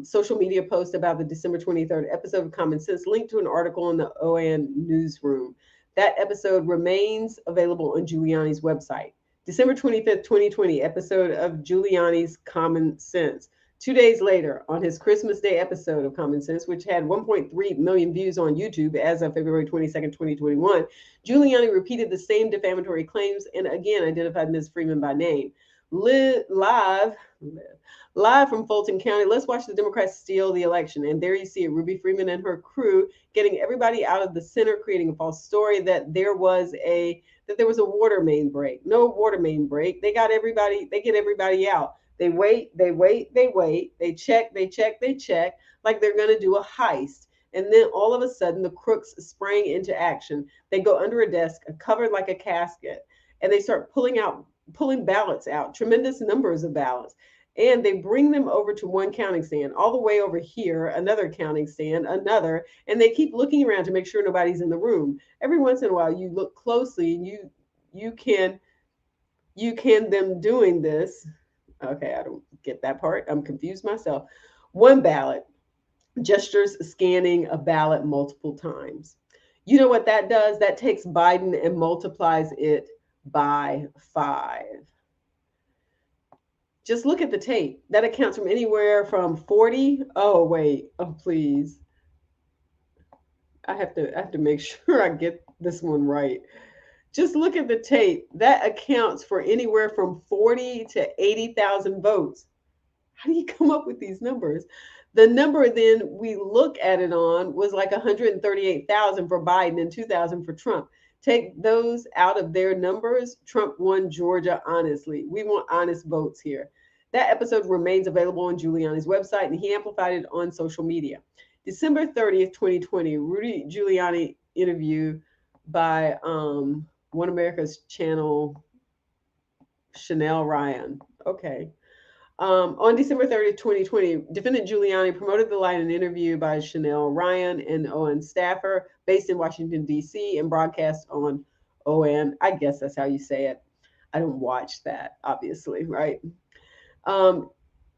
social media post about the December 23rd episode of Common Sense linked to an article in the OAN newsroom. That episode remains available on Giuliani's website. December 25th, 2020 episode of Giuliani's Common Sense. 2 days later, on his Christmas Day episode of Common Sense, which had 1.3 million views on YouTube as of February 22nd, 2021, Giuliani repeated the same defamatory claims and again identified Ms. Freeman by name. Live from Fulton County, let's watch the Democrats steal the election. And there you see it, Ruby Freeman and her crew getting everybody out of the center, creating a false story that there was a water main break. No water main break. They get everybody out. They wait, they check, like they're going to do a heist. And then all of a sudden, the crooks sprang into action. They go under a desk, covered like a casket, and they start pulling ballots out, tremendous numbers of ballots. And they bring them over to one counting stand, all the way over here, another counting stand, another, and they keep looking around to make sure nobody's in the room. Every once in a while, you look closely and you can them doing this. Okay, I don't get that part. I'm confused myself. One ballot, gestures scanning a ballot multiple times. You know what that does? That takes Biden and multiplies it by 5. Just look at the tape. That accounts from anywhere from 40. Oh, wait. Oh, please. I have to make sure I get this one right. Just look at the tape. That accounts for anywhere from 40 to 80,000 votes. How do you come up with these numbers? The number then we look at it on was like 138,000 for Biden and 2,000 for Trump. Take those out of their numbers. Trump won Georgia honestly. We want honest votes here. That episode remains available on Giuliani's website, and he amplified it on social media. December 30th, 2020, Rudy Giuliani interview by One America's channel, Chanel Ryan. Okay. On December 30th, 2020, defendant Giuliani promoted the lie in an interview by Chanel Ryan, an OAN staffer based in Washington, D.C., and broadcast on OAN. I guess that's how you say it. I don't watch that, obviously, right? In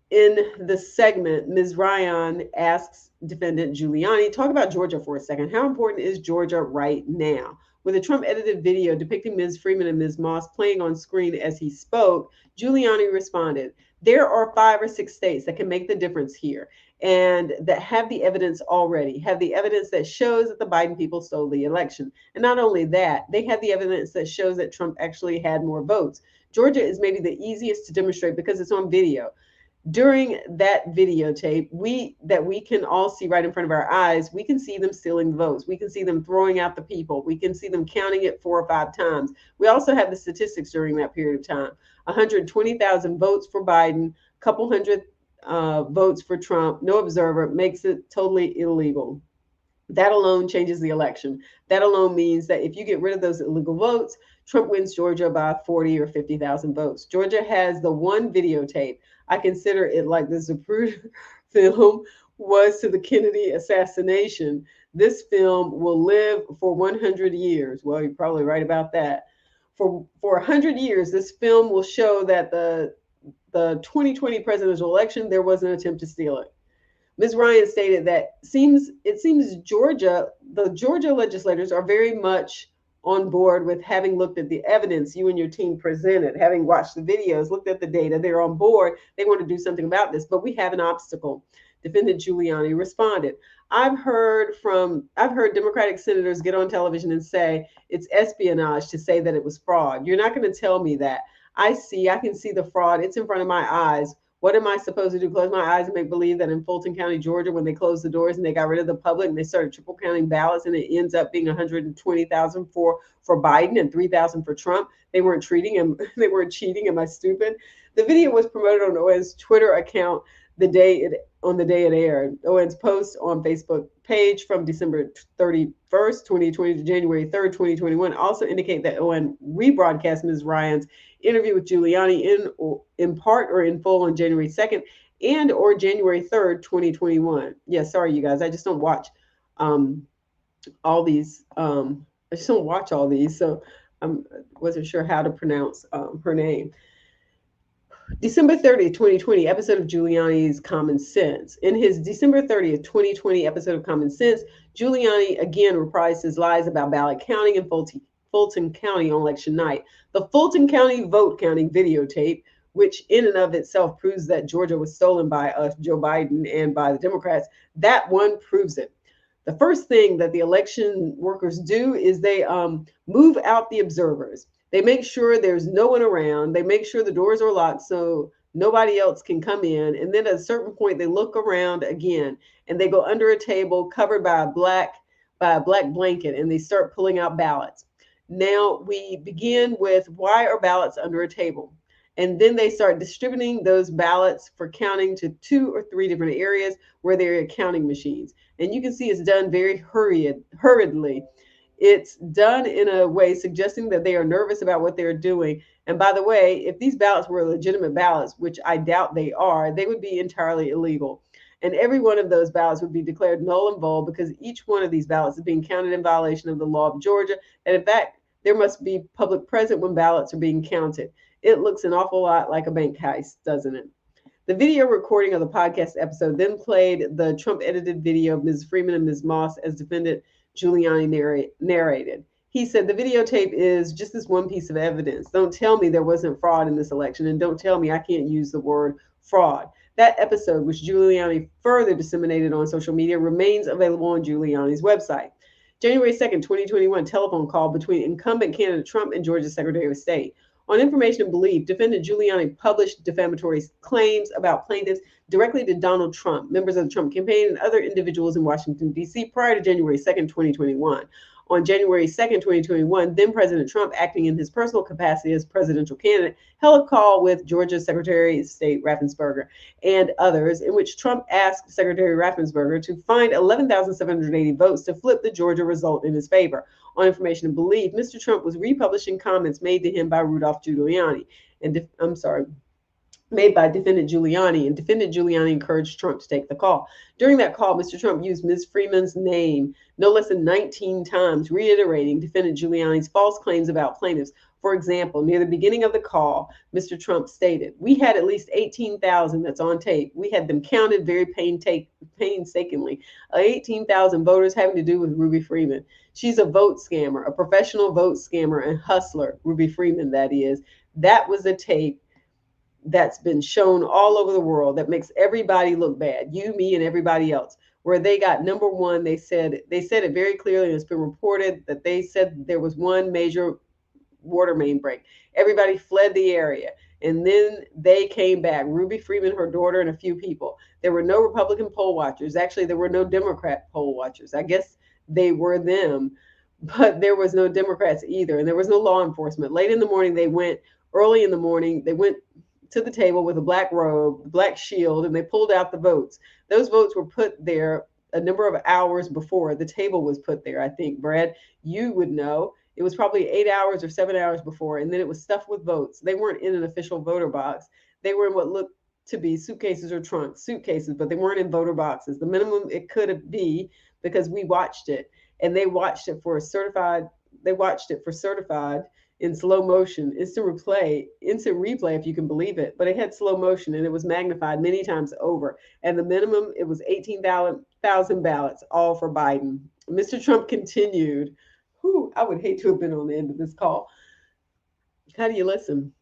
the segment, Ms. Ryan asks defendant Giuliani, talk about Georgia for a second. How important is Georgia right now? With a Trump-edited video depicting Ms. Freeman and Ms. Moss playing on screen as he spoke, Giuliani responded, there are 5 or 6 states that can make the difference here and that have the evidence already, have the evidence that shows that the Biden people stole the election. And not only that, they have the evidence that shows that Trump actually had more votes. Georgia is maybe the easiest to demonstrate because it's on video. During that videotape, we can all see right in front of our eyes, we can see them stealing votes. We can see them throwing out the people. We can see them counting it 4 or 5 times. We also have the statistics during that period of time. 120,000 votes for Biden, couple hundred votes for Trump, no observer, makes it totally illegal. That alone changes the election. That alone means that if you get rid of those illegal votes, Trump wins Georgia by 40 or 50,000 votes. Georgia has the one videotape. I consider it like the Zapruder film was to the Kennedy assassination. This film will live for 100 years. Well, you're probably right about that. For 100 years, this film will show that the 2020 presidential election, there was an attempt to steal it. Ms. Ryan stated that it seems the Georgia legislators are very much on board with having looked at the evidence you and your team presented, having watched the videos, looked at the data, they're on board. They want to do something about this, but we have an obstacle. Defendant Giuliani responded, I've heard Democratic senators get on television and say it's espionage to say that it was fraud. You're not going to tell me that. I can see the fraud. It's in front of my eyes. What am I supposed to do? Close my eyes and make believe that in Fulton County, Georgia, when they closed the doors and they got rid of the public and they started triple counting ballots and it ends up being 120,000 for Biden and 3,000 for Trump. They weren't treating him. They weren't cheating. Am I stupid? The video was promoted on ON's Twitter account the day it aired. ON's post on Facebook page from December 31st, 2020 to January 3rd, 2021 also indicate that ON rebroadcast Ms. Ryan's interview with Giuliani in part or in full on January 2nd and or January 3rd, 2021. Yeah, sorry, you guys. I just don't watch all these. I just don't watch all these, so I wasn't sure how to pronounce her name. December 30th, 2020 episode of Giuliani's Common Sense. In his December 30th, 2020 episode of Common Sense, Giuliani again reprised his lies about ballot counting in Fulton County on election night. The Fulton County vote counting videotape, which in and of itself proves that Georgia was stolen by us, Joe Biden, and by the Democrats, that one proves it. The first thing that the election workers do is they move out the observers. They make sure there's no one around. They make sure the doors are locked so nobody else can come in. And then at a certain point, they look around again and they go under a table covered by a black blanket and they start pulling out ballots. Now we begin with why are ballots under a table? And then they start distributing those ballots for counting to 2 or 3 different areas where there are counting machines. And you can see it's done very hurriedly. It's done in a way suggesting that they are nervous about what they're doing. And by the way, if these ballots were legitimate ballots, which I doubt they are, they would be entirely illegal. And every one of those ballots would be declared null and void because each one of these ballots is being counted in violation of the law of Georgia. And in fact, there must be public present when ballots are being counted. It looks an awful lot like a bank heist, doesn't it? The video recording of the podcast episode then played the Trump-edited video of Ms. Freeman and Ms. Moss as defendant Giuliani narrated. He said, the videotape is just this one piece of evidence. Don't tell me there wasn't fraud in this election, and don't tell me I can't use the word fraud. That episode, which Giuliani further disseminated on social media, remains available on Giuliani's website. January 2nd, 2021, telephone call between incumbent candidate Trump and Georgia's Secretary of State. On information and belief, defendant Giuliani published defamatory claims about plaintiffs directly to Donald Trump, members of the Trump campaign, and other individuals in Washington, D.C. prior to January 2nd, 2021. On January 2nd, 2021, then President Trump, acting in his personal capacity as presidential candidate, held a call with Georgia's Secretary of State Raffensperger and others, in which Trump asked Secretary Raffensperger to find 11,780 votes to flip the Georgia result in his favor. On information and belief, Mr. Trump was republishing comments made to him by made by defendant Giuliani, and defendant Giuliani encouraged Trump to take the call. During that call, Mr. Trump used Ms. Freeman's name no less than 19 times, reiterating defendant Giuliani's false claims about plaintiffs. For example, near the beginning of the call, Mr. Trump stated, "We had at least 18,000 that's on tape. We had them counted very painstakingly. 18,000 voters having to do with Ruby Freeman. She's a vote scammer, a professional vote scammer and hustler, Ruby Freeman, that is." That was a tape that's been shown all over the world that makes everybody look bad, you, me, and everybody else, where they got number one. They said it very clearly, and it's been reported that they said there was one major water main break. Everybody fled the area, and then they came back. Ruby Freeman, her daughter, and a few people. There were no Republican poll watchers. Actually, there were no Democrat poll watchers. I guess they were them, but there was no Democrats either, and there was no law enforcement. Late in the morning, early in the morning, they went to the table with a black robe, black shield, and they pulled out the votes. Those votes were put there a number of hours before the table was put there. I think, Brad, you would know. It was probably 8 hours or 7 hours before, and then it was stuffed with votes. They weren't in an official voter box. They were in what looked to be suitcases or trunks, suitcases, but they weren't in voter boxes. The minimum it could be, because we watched it, and they watched it for certified in slow motion, instant replay, if you can believe it. But it had slow motion, and it was magnified many times over. And the minimum, it was 18,000 ballots, all for Biden. Mr. Trump continued. I would hate to have been on the end of this call. How do you listen?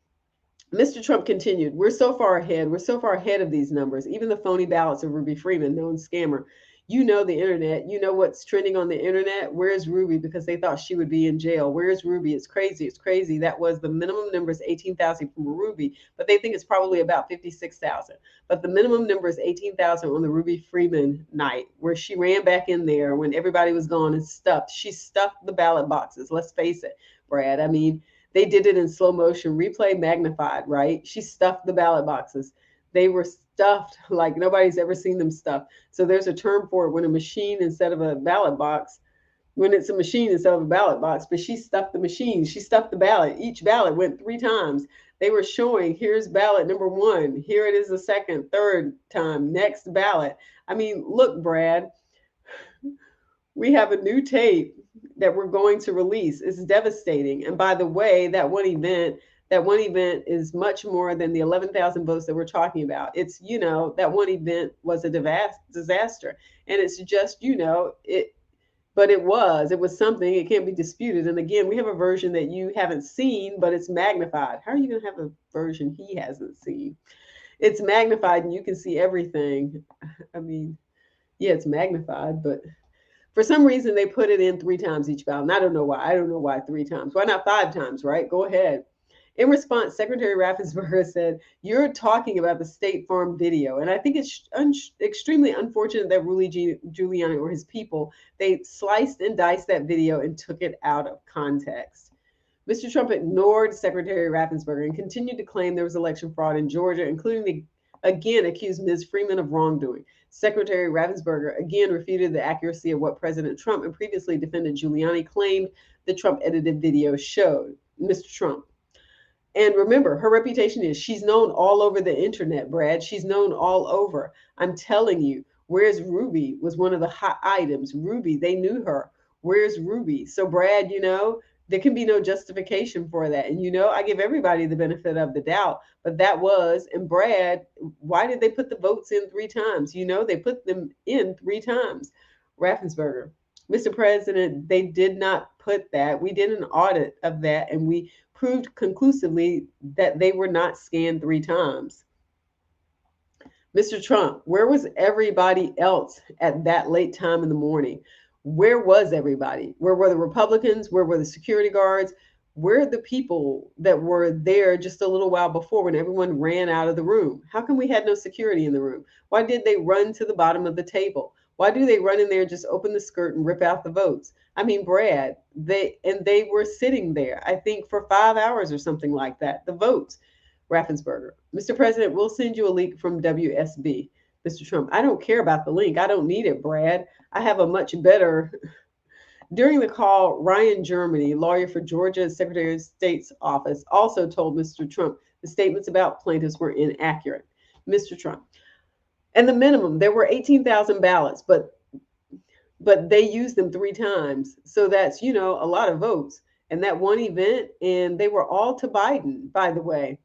Mr. Trump continued, we're so far ahead of these numbers, even the phony ballots of Ruby Freeman, known scammer. You know the internet. You know what's trending on the internet. Where's Ruby? Because they thought she would be in jail. Where's Ruby? It's crazy. It's crazy. That was the minimum number is 18,000 from Ruby, but they think it's probably about 56,000. But the minimum number is 18,000 on the Ruby Freeman night, where she ran back in there when everybody was gone and stuffed. She stuffed the ballot boxes. Let's face it, Brad. I mean, they did it in slow motion, replay magnified, right? She stuffed the ballot boxes. They were stuffed like nobody's ever seen them stuffed. So there's a term for it when a machine instead of a ballot box, when it's a machine instead of a ballot box, but she stuffed the machine. She stuffed the ballot. Each ballot went 3 times. They were showing, here's ballot number 1. Here it is the second, third time, next ballot. I mean, look, Brad, we have a new tape that we're going to release. It's devastating. And by the way, that one event is much more than the 11,000 votes that we're talking about. It's, that one event was a disaster. And it's just, but it was something. It can't be disputed. And again, we have a version that you haven't seen, but it's magnified. How are you going to have a version he hasn't seen? It's magnified and you can see everything. I mean, yeah, it's magnified, but for some reason they put it in 3 times each ballot. And I don't know why. I don't know why 3 times. Why not 5 times, right? Go ahead. In response, Secretary Raffensperger said, you're talking about the State Farm video. And I think it's extremely unfortunate that Rudy Giuliani or his people, they sliced and diced that video and took it out of context. Mr. Trump ignored Secretary Raffensperger and continued to claim there was election fraud in Georgia, including again accused Ms. Freeman of wrongdoing. Secretary Raffensperger again refuted the accuracy of what President Trump and previously defendant Giuliani claimed the Trump edited video showed. Mr. Trump. And remember, her reputation is she's known all over the internet, Brad. She's known all over. I'm telling you, where's Ruby was one of the hot items. Ruby, they knew her. Where's Ruby? So, Brad, there can be no justification for that. And, I give everybody the benefit of the doubt, but that was, and Brad, why did they put the votes in 3 times? They put them in 3 times. Raffensperger, Mr. President, they did not put that. We did an audit of that, and we proved conclusively that they were not scanned 3 times. Mr. Trump, where was everybody else at that late time in the morning? Where was everybody? Where were the Republicans? Where were the security guards? Where are the people that were there just a little while before when everyone ran out of the room? How come we had no security in the room? Why did they run to the bottom of the table? Why do they run in there and just open the skirt and rip out the votes? I mean, Brad, they were sitting there, I think, for 5 hours or something like that. The votes. Raffensperger, Mr. President, we'll send you a link from WSB. Mr. Trump, I don't care about the link. I don't need it, Brad. I have a much better. During the call, Ryan Germany, lawyer for Georgia Secretary of State's office, also told Mr. Trump the statements about plaintiffs were inaccurate. Mr. Trump, and the minimum, there were 18,000 ballots, but they used them 3 times. So that's, a lot of votes. And that one event, and they were all to Biden, by the way.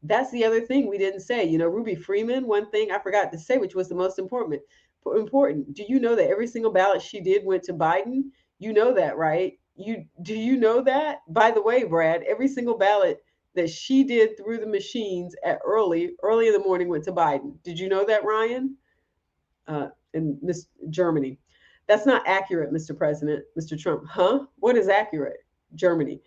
That's the other thing we didn't say. Ruby Freeman, one thing I forgot to say, which was the most important. Do you know that every single ballot she did went to Biden? You know that, right? Do you know that? By the way, Brad, every single ballot that she did through the machines at early in the morning went to Biden. Did you know that, Ryan? And Miss Germany. That's not accurate, Mr. President. Mr. Trump, huh? What is accurate? Germany.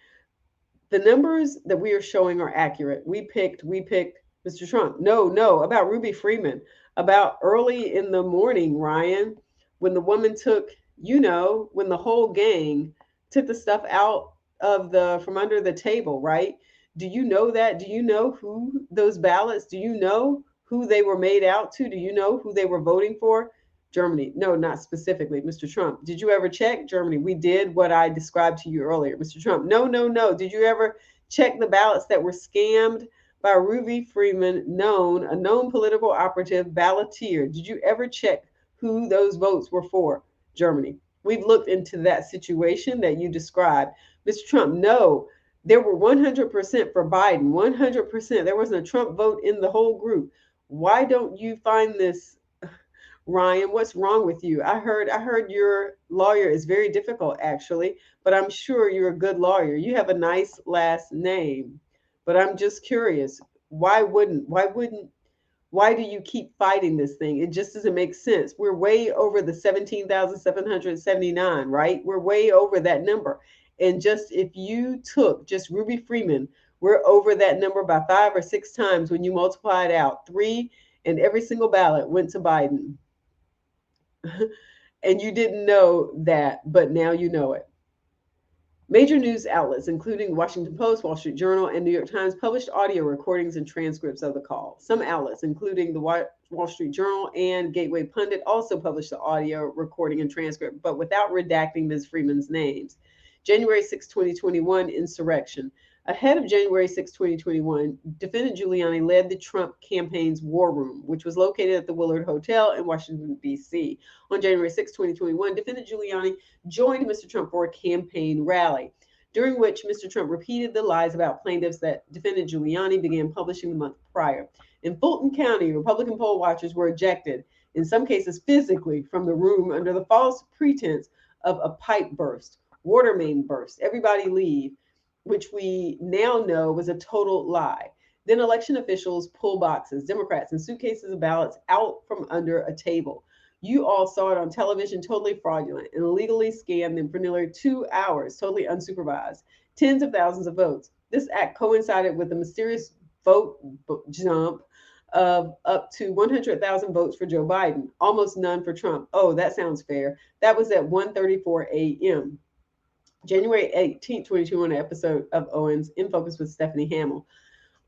The numbers that we are showing are accurate. We picked, Mr. Trump. No, about Ruby Freeman. About early in the morning, Ryan, when the woman took, when the whole gang took the stuff out of from under the table, right? Do you know that? Do you know who those ballots, do you know who they were made out to? Do you know who they were voting for? Germany. No, not specifically. Mr. Trump, did you ever check? Germany. We did what I described to you earlier. Mr. Trump, no. Did you ever check the ballots that were scammed by Ruby Freeman, a known political operative balloteer? Did you ever check who those votes were for? Germany. We've looked into that situation that you described. Mr. Trump, no. There were 100% for Biden, 100%. There wasn't a Trump vote in the whole group. Why don't you find this, Ryan? What's wrong with you? I heard your lawyer is very difficult, actually, but I'm sure you're a good lawyer. You have a nice last name, but I'm just curious. Why wouldn't Why do you keep fighting this thing? It just doesn't make sense. We're way over the 17,779, right? We're way over that number. And just if you took just Ruby Freeman, we're over that number by 5 or 6 times when you multiply it out. 3, and every single ballot went to Biden. And you didn't know that, but now you know it. Major news outlets, including the Washington Post, Wall Street Journal, and New York Times, published audio recordings and transcripts of the call. Some outlets, including the Wall Street Journal and Gateway Pundit, also published the audio recording and transcript, but without redacting Ms. Freeman's names. January 6, 2021, insurrection. Ahead of January 6, 2021, defendant Giuliani led the Trump campaign's war room, which was located at the Willard Hotel in Washington, D.C. On January 6, 2021, defendant Giuliani joined Mr. Trump for a campaign rally, during which Mr. Trump repeated the lies about plaintiffs that defendant Giuliani began publishing the month prior. In Fulton County, Republican poll watchers were ejected, in some cases physically, from the room under the false pretense of a pipe burst, water main burst, everybody leave, which we now know was a total lie. Then election officials pull boxes, Democrats, and suitcases of ballots out from under a table. You all saw it on television, totally fraudulent, and illegally scanned them for nearly 2 hours, totally unsupervised. Tens of thousands of votes. This act coincided with the mysterious vote jump of up to 100,000 votes for Joe Biden, almost none for Trump. Oh, that sounds fair. That was at 1:34 a.m. January 18, 2021 episode of Owens in Focus with Stephanie Hamill.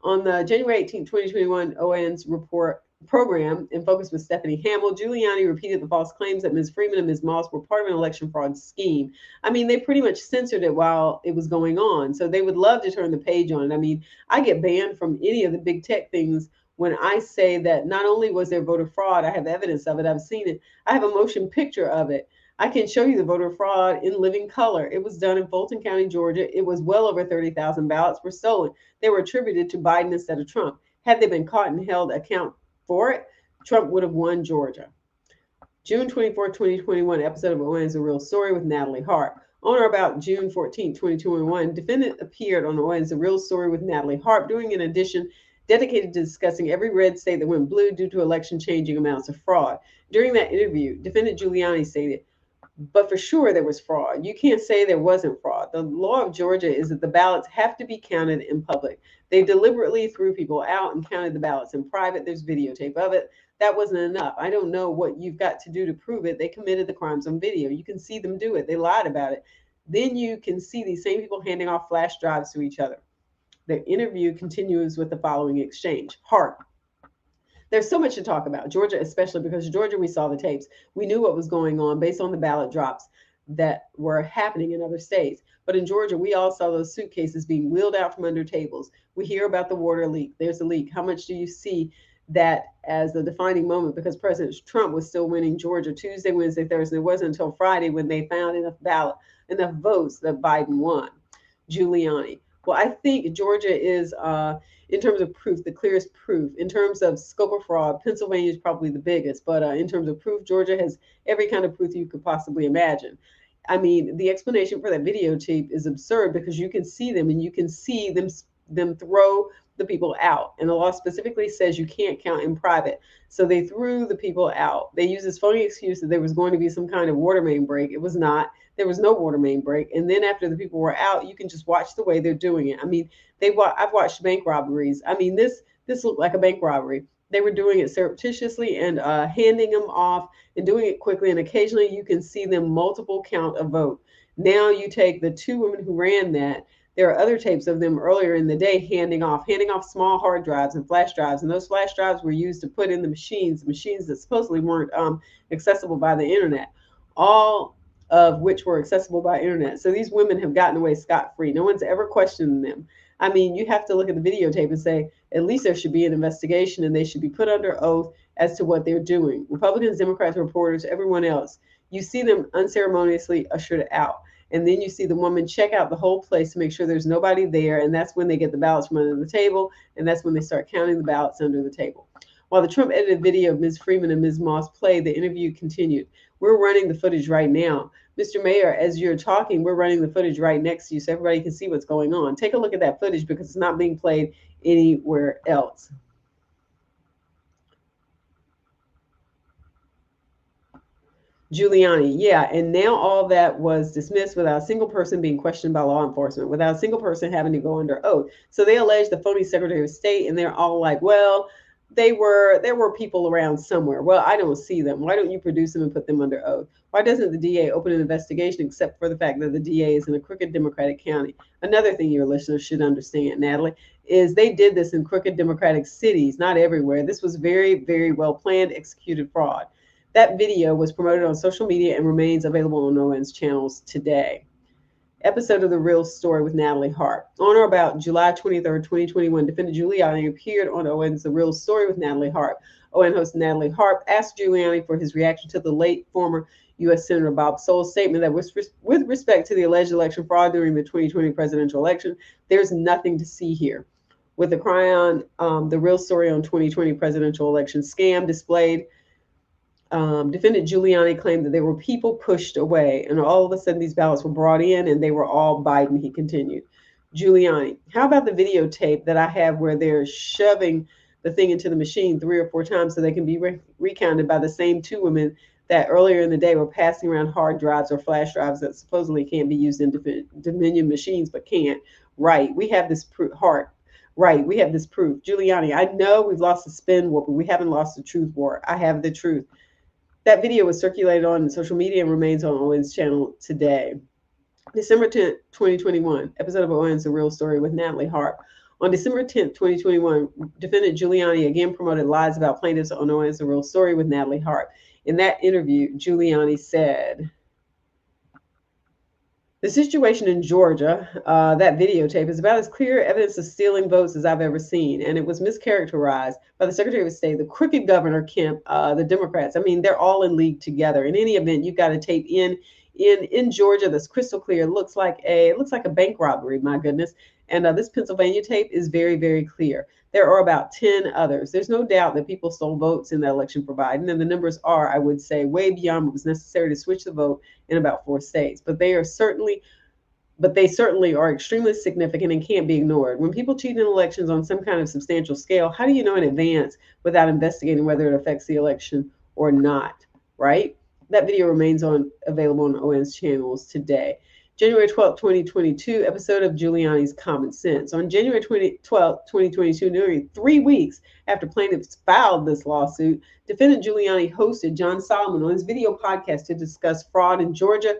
On the January 18, 2021 Owens report program in Focus with Stephanie Hamill, Giuliani repeated the false claims that Ms. Freeman and Ms. Moss were part of an election fraud scheme. I mean, they pretty much censored it while it was going on. So they would love to turn the page on it. I mean, I get banned from any of the big tech things when I say that not only was there voter fraud, I have evidence of it, I've seen it, I have a motion picture of it. I can show you the voter fraud in living color. It was done in Fulton County, Georgia. It was well over 30,000 ballots were stolen. They were attributed to Biden instead of Trump. Had they been caught and held account for it, Trump would have won Georgia. June 24, 2021 episode of Owens, A Real Story with Natalie Hart. On or about June 14, 2021, defendant appeared on Owens, A Real Story with Natalie Hart, doing an edition dedicated to discussing every red state that went blue due to election changing amounts of fraud. During that interview, defendant Giuliani stated, but for sure there was fraud. You can't say there wasn't fraud. The law of Georgia is that the ballots have to be counted in public. They deliberately threw people out and counted the ballots in private. There's videotape of it. That wasn't enough. I don't know what you've got to do to prove it. They committed the crimes on video. You can see them do it. They lied about it. Then you can see these same people handing off flash drives to each other. The interview continues with the following exchange. Hart. There's so much to talk about, Georgia especially, because Georgia, we saw the tapes. We knew what was going on based on the ballot drops that were happening in other states. But in Georgia, we all saw those suitcases being wheeled out from under tables. We hear about the water leak. There's a leak. How much do you see that as the defining moment? Because President Trump was still winning Georgia Tuesday, Wednesday, Thursday. It wasn't until Friday when they found enough votes that Biden won. Giuliani. Well, I think Georgia is, in terms of proof, the clearest proof. In terms of scope of fraud, Pennsylvania is probably the biggest. But in terms of proof, Georgia has every kind of proof you could possibly imagine. I mean, the explanation for that videotape is absurd because you can see them and you can see them throw the people out. And the law specifically says you can't count in private. So they threw the people out. They used this phony excuse that there was going to be some kind of water main break. It was not. There was no water main break. And then after the people were out, you can just watch the way they're doing it. I mean, I've watched bank robberies. I mean, this looked like a bank robbery. They were doing it surreptitiously and handing them off and doing it quickly. And occasionally you can see them multiple count a vote. Now you take the 2 women who ran that. There are other tapes of them earlier in the day handing off small hard drives and flash drives. And those flash drives were used to put in the machines that supposedly weren't accessible by the internet, all of which were accessible by internet. So these women have gotten away scot-free. No one's ever questioned them. I mean, you have to look at the videotape and say, at least there should be an investigation and they should be put under oath as to what they're doing. Republicans, Democrats, reporters, everyone else, you see them unceremoniously ushered out. And then you see the woman check out the whole place to make sure there's nobody there. And that's when they get the ballots from under the table. And that's when they start counting the ballots under the table. While the Trump edited video of Ms. Freeman and Ms. Moss played, the interview continued. We're running the footage right now. Mr. Mayor, as you're talking, we're running the footage right next to you so everybody can see what's going on. Take a look at that footage because it's not being played anywhere else. Giuliani, yeah, and now all that was dismissed without a single person being questioned by law enforcement, without a single person having to go under oath. So they allege the phony Secretary of State, and they're all like, well, there were people around somewhere. Well, I don't see them. Why don't you produce them and put them under oath? Why doesn't the DA open an investigation except for the fact that the DA is in a crooked Democratic county? Another thing your listeners should understand, Natalie, is they did this in crooked Democratic cities, not everywhere. This was very, very well planned, executed fraud. That video was promoted on social media and remains available on ON's channels today. Episode of The Real Story with Natalie Harp. On or about July 23rd, 2021, defendant Giuliani appeared on ON's The Real Story with Natalie Harp. ON host Natalie Harp asked Giuliani for his reaction to the late former U.S. Senator Bob Sol's statement that with respect to the alleged election fraud during the 2020 presidential election, there's nothing to see here. With the cry on The Real Story on 2020 presidential election scam displayed, defendant Giuliani claimed that there were people pushed away, and all of a sudden these ballots were brought in and they were all Biden, he continued. Giuliani, how about the videotape that I have where they're shoving the thing into the machine 3 or 4 times so they can be recounted by the same 2 women that earlier in the day were passing around hard drives or flash drives that supposedly can't be used in Dominion machines but can't? Right, we have this proof. Right, we have this proof. Giuliani, I know we've lost the spin war, but we haven't lost the truth war. I have the truth. That video was circulated on social media and remains on Owen's channel today. December 10th, 2021, episode of Owen's The Real Story with Natalie Harp. On December 10th, 2021, defendant Giuliani again promoted lies about plaintiffs on Owen's The Real Story with Natalie Harp. In that interview, Giuliani said, the situation in Georgia, that videotape, is about as clear evidence of stealing votes as I've ever seen. And it was mischaracterized by the Secretary of State, the crooked Governor Kemp, the Democrats. I mean, they're all in league together. In any event, you've got a tape in Georgia that's crystal clear. It looks like a bank robbery, my goodness. And this Pennsylvania tape is very, very clear. There are about 10 others. There's no doubt that people stole votes in that election for Biden, and the numbers are, I would say, way beyond what was necessary to switch the vote in about 4 states. But they certainly are extremely significant and can't be ignored. When people cheat in elections on some kind of substantial scale, how do you know in advance without investigating whether it affects the election or not, right? That video remains available on ON's channels today. January 12, 2022, episode of Giuliani's Common Sense. On January 12, 2022, nearly 3 weeks after plaintiffs filed this lawsuit, defendant Giuliani hosted John Solomon on his video podcast to discuss fraud in Georgia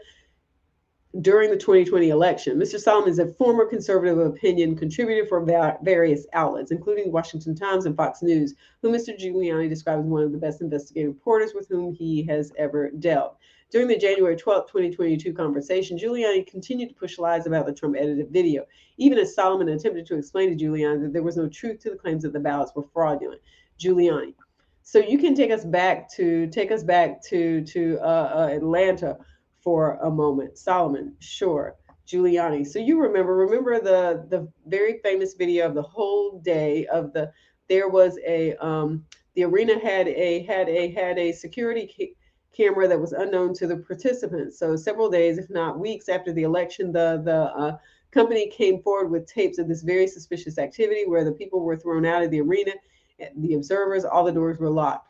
during the 2020 election. Mr. Solomon is a former conservative opinion contributor for various outlets, including the Washington Times and Fox News, whom Mr. Giuliani described as one of the best investigative reporters with whom he has ever dealt. During the January 12, 2022 conversation, Giuliani continued to push lies about the Trump-edited video, even as Solomon attempted to explain to Giuliani that there was no truth to the claims that the ballots were fraudulent. Giuliani. So you can take us back to Atlanta for a moment. Solomon, sure. Giuliani. So you remember the very famous video of the whole day of there was the arena had a security camera that was unknown to the participants. So several days, if not weeks after the election, the company came forward with tapes of this very suspicious activity where the people were thrown out of the arena, the observers, all the doors were locked.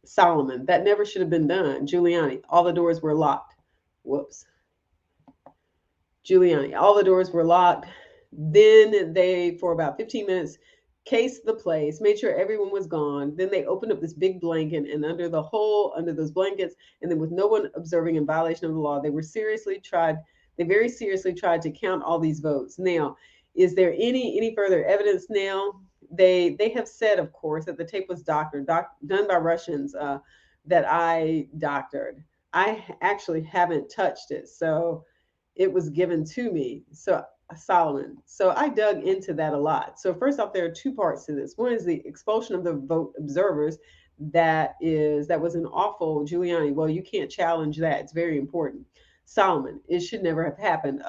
Solomon, that never should have been done. Giuliani, all the doors were locked. Whoops. Giuliani, all the doors were locked. Then they, for about 15 minutes, cased the place, made sure everyone was gone. Then they opened up this big blanket, and under those blankets, and then with no one observing in violation of the law, they very seriously tried to count all these votes. Now, is there any further evidence now? They have said, of course, that the tape was done by Russians that I doctored. I actually haven't touched it, so it was given to me. So Solomon. So I dug into that a lot. So first off, there are 2 parts to this. One is the expulsion of the vote observers. That was an awful Giuliani. Well, you can't challenge that. It's very important. Solomon, it should never have happened.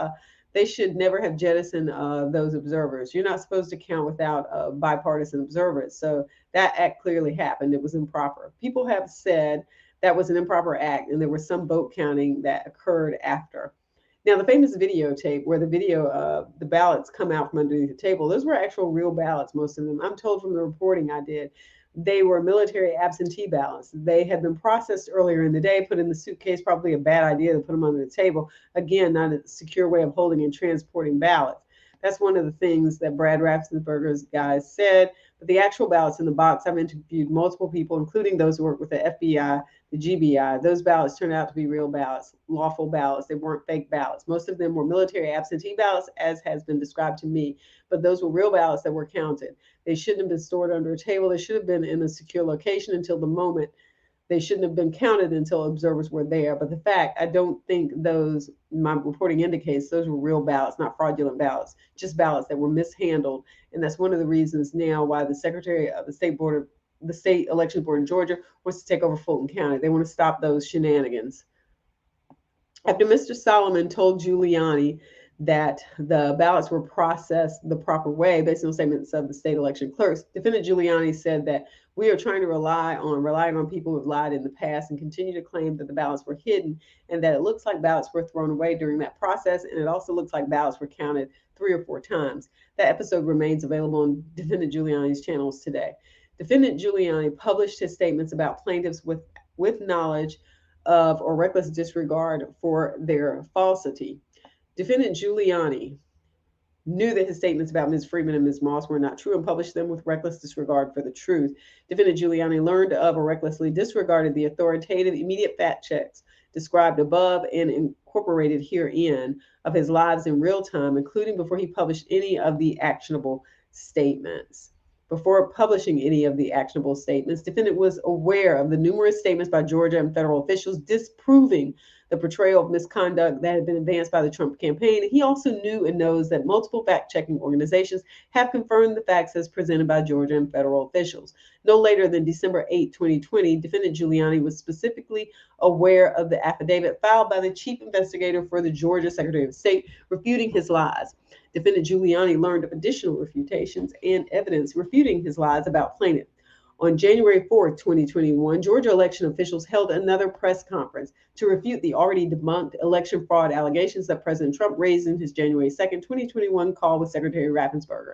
They should never have jettisoned those observers. You're not supposed to count without bipartisan observers. So that act clearly happened. It was improper. People have said that was an improper act, and there was some vote counting that occurred after. Now, the famous videotape where the ballots come out from underneath the table, those were actual real ballots, most of them. I'm told from the reporting I did They were military absentee ballots. They had been processed earlier in the day, put in the suitcase, probably a bad idea to put them under the table. Again, not a secure way of holding and transporting ballots. That's one of the things that Brad Raffensperger's guys said. But the actual ballots in the box, I've interviewed multiple people, including those who work with the FBI, the GBI. Those ballots turned out to be real ballots, lawful ballots. They weren't fake ballots. Most of them were military absentee ballots, as has been described to me. But those were real ballots that were counted. They shouldn't have been stored under a table. They should have been in a secure location until the moment. They shouldn't have been counted until observers were there. But the fact, I don't think those, my reporting indicates, those were real ballots, not fraudulent ballots, just ballots that were mishandled. And that's one of the reasons now why the Secretary of the State Election Board in Georgia wants to take over Fulton County. They want to stop those shenanigans. After Mr. Solomon told Guiliani that the ballots were processed the proper way based on statements of the state election clerks, Defendant Guiliani said that we are trying to relying on people who have lied in the past and continue to claim that the ballots were hidden and that it looks like ballots were thrown away during that process, and it also looks like ballots were counted 3 or 4 times. That episode remains available on Defendant Giuliani's channels today. Defendant Giuliani published his statements about plaintiffs with knowledge of or reckless disregard for their falsity. Defendant Giuliani knew that his statements about Ms. Freeman and Ms. Moss were not true and published them with reckless disregard for the truth. Defendant Giuliani learned of or recklessly disregarded the authoritative immediate fact checks described above and incorporated herein of his lives in real time, including before he published any of the actionable statements. Before publishing any of the actionable statements, defendant was aware of the numerous statements by Georgia and federal officials disproving the portrayal of misconduct that had been advanced by the Trump campaign. He also knew and knows that multiple fact-checking organizations have confirmed the facts as presented by Georgia and federal officials. No later than December 8, 2020, Defendant Giuliani was specifically aware of the affidavit filed by the chief investigator for the Georgia Secretary of State refuting his lies. Defendant Giuliani learned of additional refutations and evidence refuting his lies about plaintiff. On January 4, 2021, Georgia election officials held another press conference to refute the already debunked election fraud allegations that President Trump raised in his January 2, 2021 call with Secretary Raffensperger.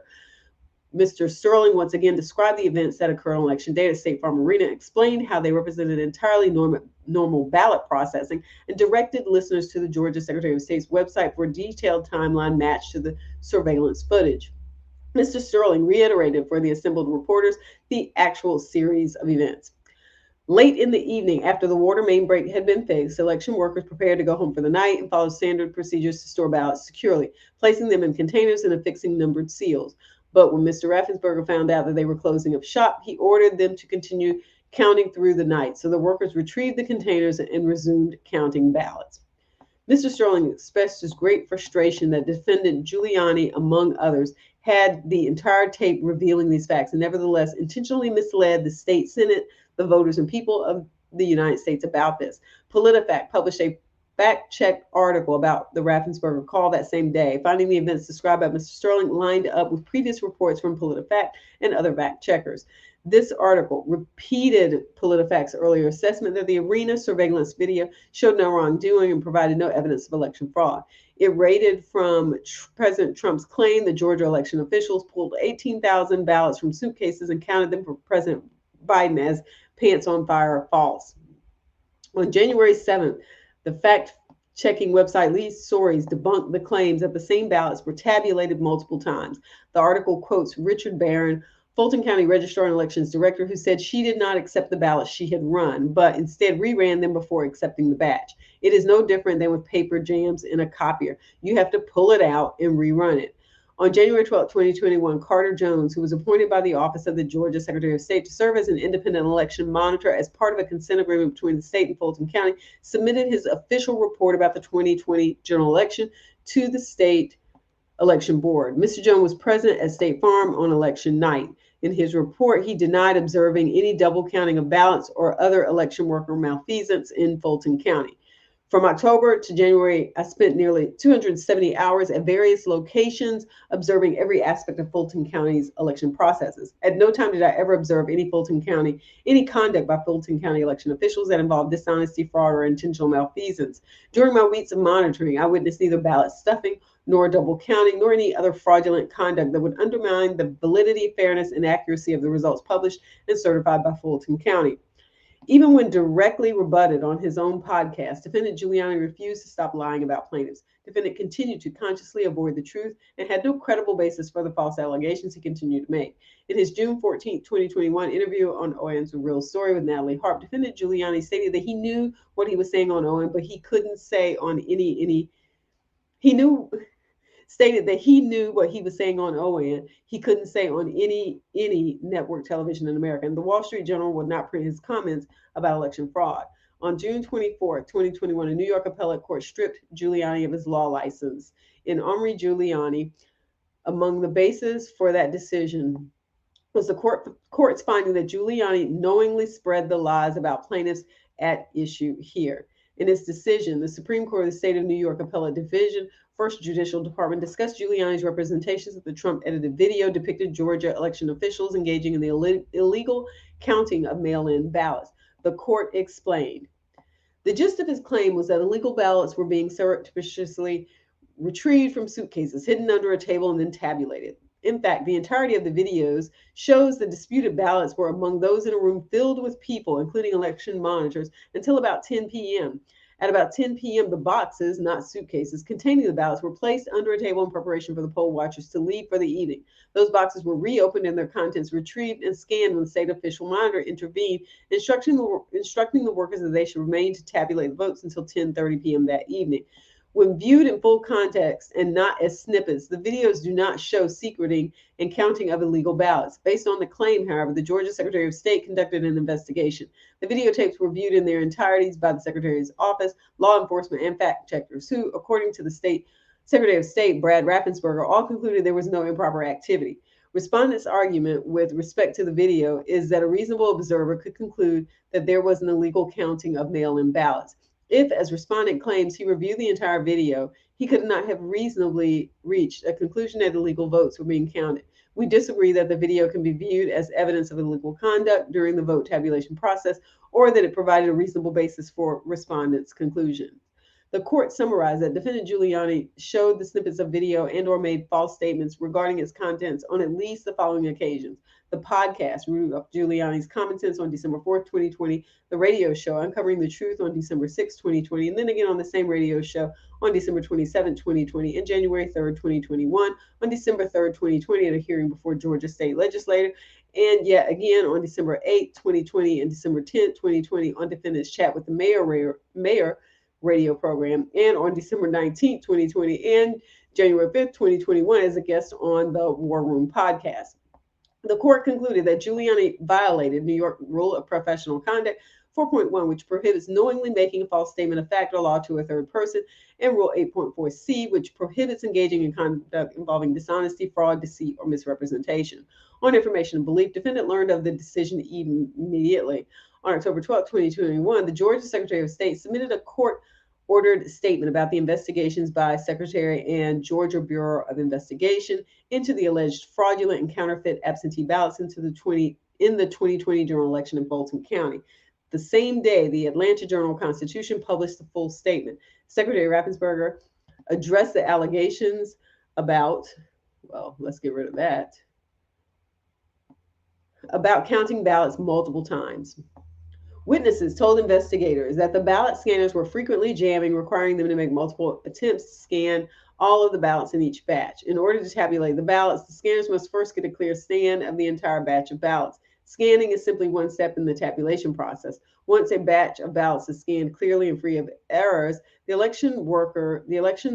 Mr. Sterling once again described the events that occurred on election day at State Farm Arena, explained how they represented entirely normal ballot processing, and directed listeners to the Georgia Secretary of State's website for a detailed timeline matched to the surveillance footage. Mr. Sterling reiterated for the assembled reporters the actual series of events. Late in the evening, after the water main break had been fixed, election workers prepared to go home for the night and followed standard procedures to store ballots securely, placing them in containers and affixing numbered seals. But when Mr. Raffensperger found out that they were closing up shop, he ordered them to continue counting through the night. So the workers retrieved the containers and resumed counting ballots. Mr. Sterling expressed his great frustration that Defendant Giuliani, among others, had the entire tape revealing these facts and nevertheless intentionally misled the state Senate, the voters, and people of the United States about this. PolitiFact published a fact-check article about the Raffensperger call that same day, finding the events described by Mr. Sterling lined up with previous reports from PolitiFact and other fact-checkers. This article repeated PolitiFact's earlier assessment that the arena surveillance video showed no wrongdoing and provided no evidence of election fraud. It rated from President Trump's claim that Georgia election officials pulled 18,000 ballots from suitcases and counted them for President Biden as pants on fire false. On January 7th, the fact-checking website Lead Stories debunked the claims that the same ballots were tabulated multiple times. The article quotes Richard Barron, Fulton County Registrar and Elections Director, who said she did not accept the ballots she had run, but instead reran them before accepting the batch. It is no different than with paper jams in a copier. You have to pull it out and rerun it. On January 12, 2021, Carter Jones, who was appointed by the Office of the Georgia Secretary of State to serve as an independent election monitor as part of a consent agreement between the state and Fulton County, submitted his official report about the 2020 general election to the state election board. Mr. Jones was present at State Farm on election night. In his report, he denied observing any double counting of ballots or other election worker malfeasance in Fulton County. From October to January, I spent nearly 270 hours at various locations observing every aspect of Fulton County's election processes. At no time did I ever observe any conduct by Fulton County election officials that involved dishonesty, fraud, or intentional malfeasance. During my weeks of monitoring, I witnessed neither ballot stuffing nor double counting, nor any other fraudulent conduct that would undermine the validity, fairness, and accuracy of the results published and certified by Fulton County. Even when directly rebutted on his own podcast, Defendant Giuliani refused to stop lying about plaintiffs. Defendant continued to consciously avoid the truth and had no credible basis for the false allegations he continued to make. In his June 14, 2021 interview on OAN's Real Story with Natalie Harp, Defendant Giuliani stated that he knew what he was saying on OAN, but he couldn't say on he knew stated that he knew what he was saying on OAN. He couldn't say on any network television in America. And the Wall Street Journal would not print his comments about election fraud. On June 24, 2021, a New York appellate court stripped Giuliani of his law license. In Omri Giuliani, among the bases for that decision was the court's finding that Giuliani knowingly spread the lies about plaintiffs at issue here. In its decision, the Supreme Court of the State of New York Appellate Division, First Judicial Department, discussed Giuliani's representations that the Trump-edited video depicted Georgia election officials engaging in the illegal counting of mail-in ballots. The court explained. The gist of his claim was that illegal ballots were being surreptitiously retrieved from suitcases, hidden under a table, and then tabulated. In fact, the entirety of the videos shows the disputed ballots were among those in a room filled with people, including election monitors, until about 10 p.m. At about 10 p.m., the boxes, not suitcases, containing the ballots were placed under a table in preparation for the poll watchers to leave for the evening. Those boxes were reopened and their contents retrieved and scanned when the state official monitor intervened, instructing the workers that they should remain to tabulate the votes until 10:30 p.m. that evening. When viewed in full context and not as snippets, the videos do not show secreting and counting of illegal ballots. Based on the claim, however, the Georgia Secretary of State conducted an investigation. The videotapes were viewed in their entireties by the Secretary's office, law enforcement, and fact checkers, who, according to the State Secretary of State, Brad Raffensperger, all concluded there was no improper activity. Respondents' argument with respect to the video is that a reasonable observer could conclude that there was an illegal counting of mail-in ballots. If, as respondent claims, he reviewed the entire video, he could not have reasonably reached a conclusion that illegal votes were being counted. We disagree that the video can be viewed as evidence of illegal conduct during the vote tabulation process, or that it provided a reasonable basis for respondents' conclusion. The court summarized that Defendant Giuliani showed the snippets of video and or made false statements regarding its contents on at least the following occasions. The podcast, Rudy Giuliani's Comments on December 4th, 2020, the radio show, Uncovering the Truth on December 6th, 2020, and then again on the same radio show on December 27th, 2020, and January 3rd, 2021, on December 3rd, 2020, at a hearing before Georgia State Legislature, and yet again on December 8th, 2020, and December 10th, 2020, on Defendant's Chat with the Mayor radio program, and on December 19th, 2020, and January 5th, 2021, as a guest on the War Room podcast. The court concluded that Giuliani violated New York Rule of Professional Conduct 4.1, which prohibits knowingly making a false statement of fact or law to a third person, and Rule 8.4c, which prohibits engaging in conduct involving dishonesty, fraud, deceit, or misrepresentation. On information and belief, defendant learned of the decision immediately. On October 12, 2021, the Georgia Secretary of State submitted a court-ordered statement about the investigations by Secretary and Georgia Bureau of Investigation into the alleged fraudulent and counterfeit absentee ballots in the 2020 general election in Fulton County. The same day, the Atlanta Journal-Constitution published the full statement. Secretary Raffensperger addressed the allegations about, well, let's get rid of that, about counting ballots multiple times. Witnesses told investigators that the ballot scanners were frequently jamming, requiring them to make multiple attempts to scan all of the ballots in each batch. In order to tabulate the ballots, the scanners must first get a clear scan of the entire batch of ballots. Scanning is simply one step in the tabulation process. Once a batch of ballots is scanned clearly and free of errors, the elections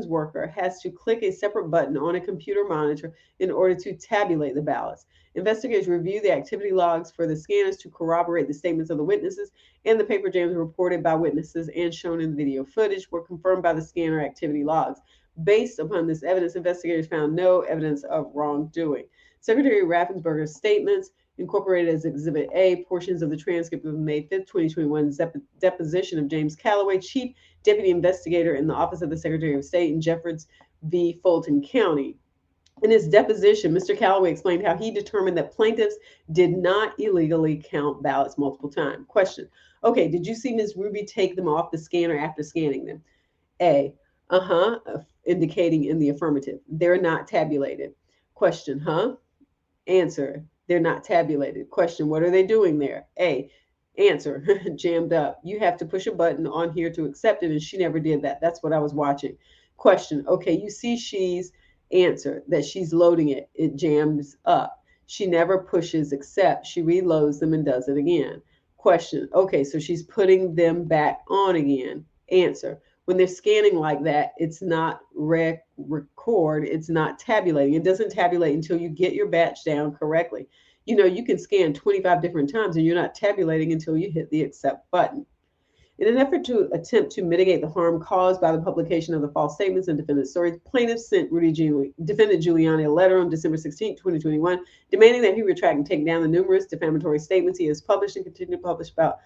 worker has to click a separate button on a computer monitor in order to tabulate the ballots. Investigators review the activity logs for the scanners to corroborate the statements of the witnesses, and the paper jams reported by witnesses and shown in the video footage were confirmed by the scanner activity logs. Based upon this evidence, investigators found no evidence of wrongdoing. Secretary Raffensperger's statements incorporated as Exhibit A portions of the transcript of May 5th, 2021 deposition of James Calloway, Chief Deputy Investigator in the Office of the Secretary of State in Jeffords v. Fulton County. In his deposition, Mr. Calloway explained how he determined that plaintiffs did not illegally count ballots multiple times. Question: okay, did you see Ms. Ruby take them off the scanner after scanning them? A: Indicating in the affirmative. They're not tabulated. Question, huh? Answer, they're not tabulated. Question, what are they doing there? A, answer, jammed up. You have to push a button on here to accept it, and she never did that. That's what I was watching. Question, okay, you see she's answer that she's loading it. It jams up. She never pushes accept. She reloads them and does it again. Question, okay, so she's putting them back on again. Answer, when they're scanning like that, it's not record, it's not tabulating. It doesn't tabulate until you get your batch down correctly. You know, you can scan 25 different times and you're not tabulating until you hit the accept button. In an effort to attempt to mitigate the harm caused by the publication of the false statements and defendant stories, plaintiffs sent defendant Guiliani a letter on December 16, 2021, demanding that he retract and take down the numerous defamatory statements he has published and continue to publish about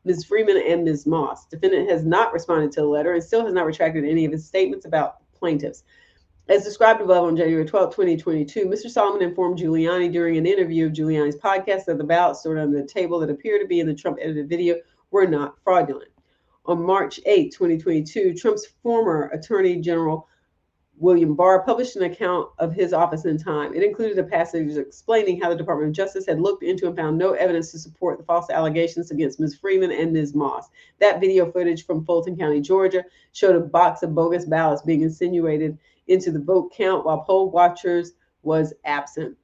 Ms. Freeman and Ms. Moss. Defendant has not responded to the letter and still has not retracted any of his statements about plaintiffs. As described above on January 12, 2022, Mr. Solomon informed Guiliani during an interview of Giuliani's podcast that the ballots stored under the table that appear to be in the Trump edited video were not fraudulent. On March 8, 2022, Trump's former Attorney General William Barr published an account of his office in Time. It included a passage explaining how the Department of Justice had looked into and found no evidence to support the false allegations against Ms. Freeman and Ms. Moss. That video footage from Fulton County, Georgia, showed a box of bogus ballots being insinuated into the vote count while poll watchers was absent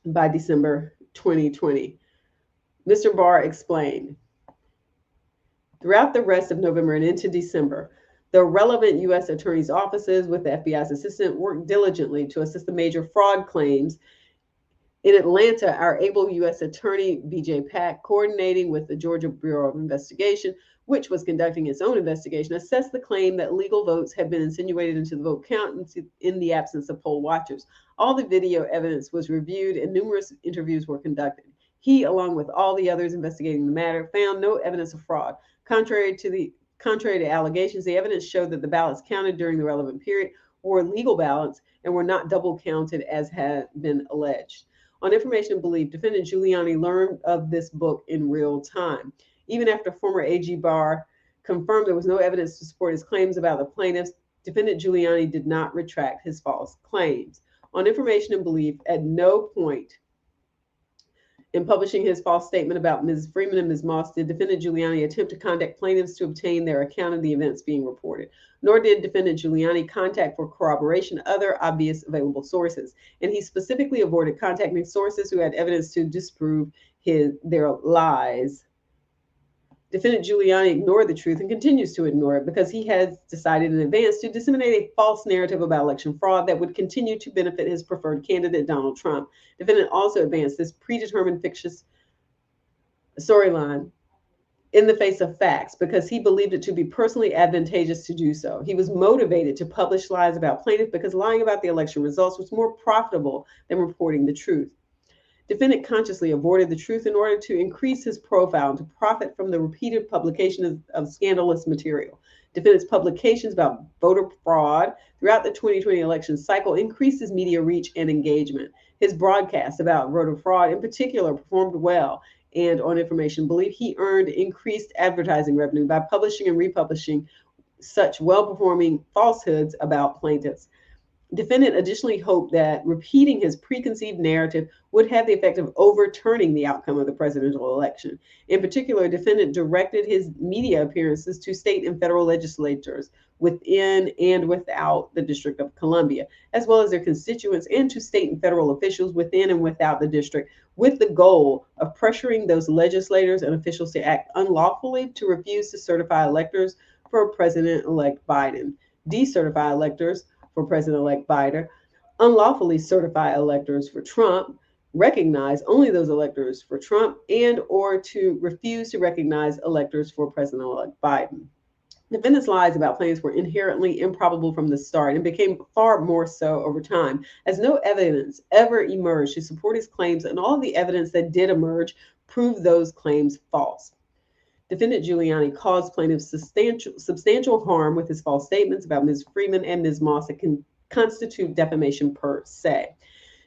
by December 2020. Mr. Barr explained, throughout the rest of November and into December, the relevant U.S. attorney's offices with the FBI's assistant worked diligently to assist the major fraud claims. In Atlanta, our able U.S. attorney, B.J. Pack, coordinating with the Georgia Bureau of Investigation, which was conducting its own investigation, assessed the claim that legal votes had been insinuated into the vote count in the absence of poll watchers. All the video evidence was reviewed and numerous interviews were conducted. He, along with all the others investigating the matter, found no evidence of fraud. Contrary to allegations, the evidence showed that the ballots counted during the relevant period were legal ballots and were not double counted as had been alleged. On information and belief, defendant Guiliani learned of this book in real time. Even after former AG Barr confirmed there was no evidence to support his claims about the plaintiffs, defendant Guiliani did not retract his false claims. On information and belief, at no point in publishing his false statement about Ms. Freeman and Ms. Moss did defendant Guiliani attempt to contact plaintiffs to obtain their account of the events being reported, nor did defendant Guiliani contact for corroboration other obvious available sources. And he specifically avoided contacting sources who had evidence to disprove their lies. Defendant Guiliani ignored the truth and continues to ignore it because he has decided in advance to disseminate a false narrative about election fraud that would continue to benefit his preferred candidate, Donald Trump. Defendant also advanced this predetermined fictitious storyline in the face of facts because he believed it to be personally advantageous to do so. He was motivated to publish lies about plaintiffs because lying about the election results was more profitable than reporting the truth. Defendant consciously avoided the truth in order to increase his profile and to profit from the repeated publication of scandalous material. Defendant's publications about voter fraud throughout the 2020 election cycle increased his media reach and engagement. His broadcasts about voter fraud in particular performed well, and on information belief, he earned increased advertising revenue by publishing and republishing such well-performing falsehoods about plaintiffs. Defendant additionally hoped that repeating his preconceived narrative would have the effect of overturning the outcome of the presidential election. In particular, defendant directed his media appearances to state and federal legislators within and without the District of Columbia, as well as their constituents, and to state and federal officials within and without the district, with the goal of pressuring those legislators and officials to act unlawfully to refuse to certify electors for President-elect Biden, decertify electors for President-elect Biden, unlawfully certify electors for Trump, recognize only those electors for Trump, and or to refuse to recognize electors for President-elect Biden. Defendant's lies about plaintiffs were inherently improbable from the start and became far more so over time, as no evidence ever emerged to support his claims, and all of the evidence that did emerge proved those claims false. Defendant Guiliani caused plaintiffs substantial harm with his false statements about Ms. Freeman and Ms. Moss that can constitute defamation per se.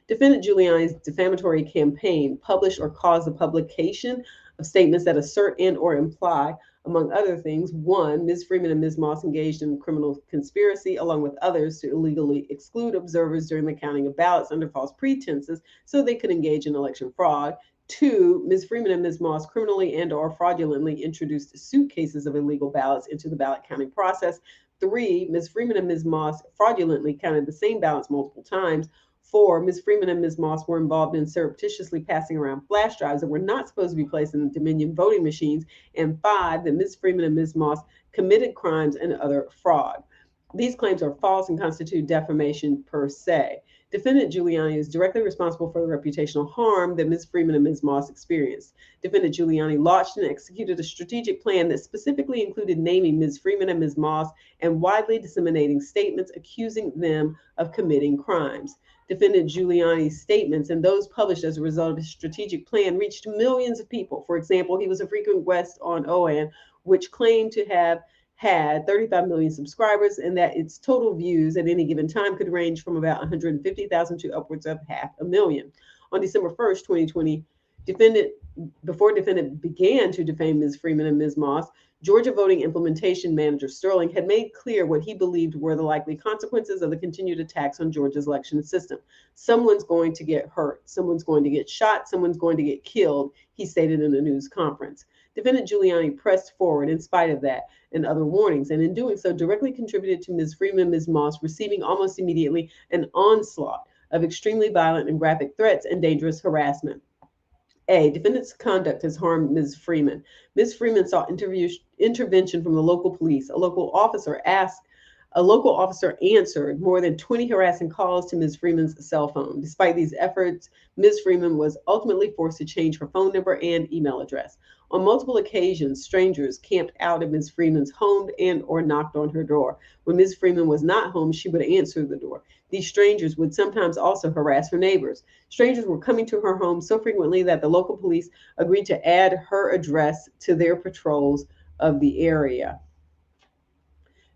Defendant Giuliani's defamatory campaign published or caused the publication of statements that assert and or imply Among other things, one, Ms. Freeman and Ms. Moss engaged in criminal conspiracy along with others to illegally exclude observers during the counting of ballots under false pretenses so they could engage in election fraud. Two, Ms. Freeman and Ms. Moss criminally and/or fraudulently introduced suitcases of illegal ballots into the ballot counting process. Three, Ms. Freeman and Ms. Moss fraudulently counted the same ballots multiple times. Four, Ms. Freeman and Ms. Moss were involved in surreptitiously passing around flash drives that were not supposed to be placed in the Dominion voting machines. And five, that Ms. Freeman and Ms. Moss committed crimes and other fraud. These claims are false and constitute defamation per se. Defendant Guiliani is directly responsible for the reputational harm that Ms. Freeman and Ms. Moss experienced. Defendant Guiliani launched and executed a strategic plan that specifically included naming Ms. Freeman and Ms. Moss and widely disseminating statements accusing them of committing crimes. Defendant Giuliani's statements and those published as a result of his strategic plan reached millions of people. For example, he was a frequent guest on OAN, which claimed to have had 35 million subscribers and that its total views at any given time could range from about 150,000 to upwards of 500,000. On December 1st, 2020, before defendant began to defame Ms. Freeman and Ms. Moss, Georgia Voting Implementation Manager Sterling had made clear what he believed were the likely consequences of the continued attacks on Georgia's election system. Someone's going to get hurt. Someone's going to get shot. Someone's going to get killed, he stated in a news conference. Defendant Giuliani pressed forward in spite of that and other warnings, and in doing so directly contributed to Ms. Freeman and Ms. Moss receiving almost immediately an onslaught of extremely violent and graphic threats and dangerous harassment. A, defendant's conduct has harmed Ms. Freeman. Ms. Freeman sought intervention from the local police. A local officer answered more than 20 harassing calls to Ms. Freeman's cell phone. Despite these efforts, Ms. Freeman was ultimately forced to change her phone number and email address. On multiple occasions, strangers camped out at Ms. Freeman's home and/or knocked on her door. When Ms. Freeman was not home, she would answer the door. These strangers would sometimes also harass her neighbors. Strangers were coming to her home so frequently that the local police agreed to add her address to their patrols of the area.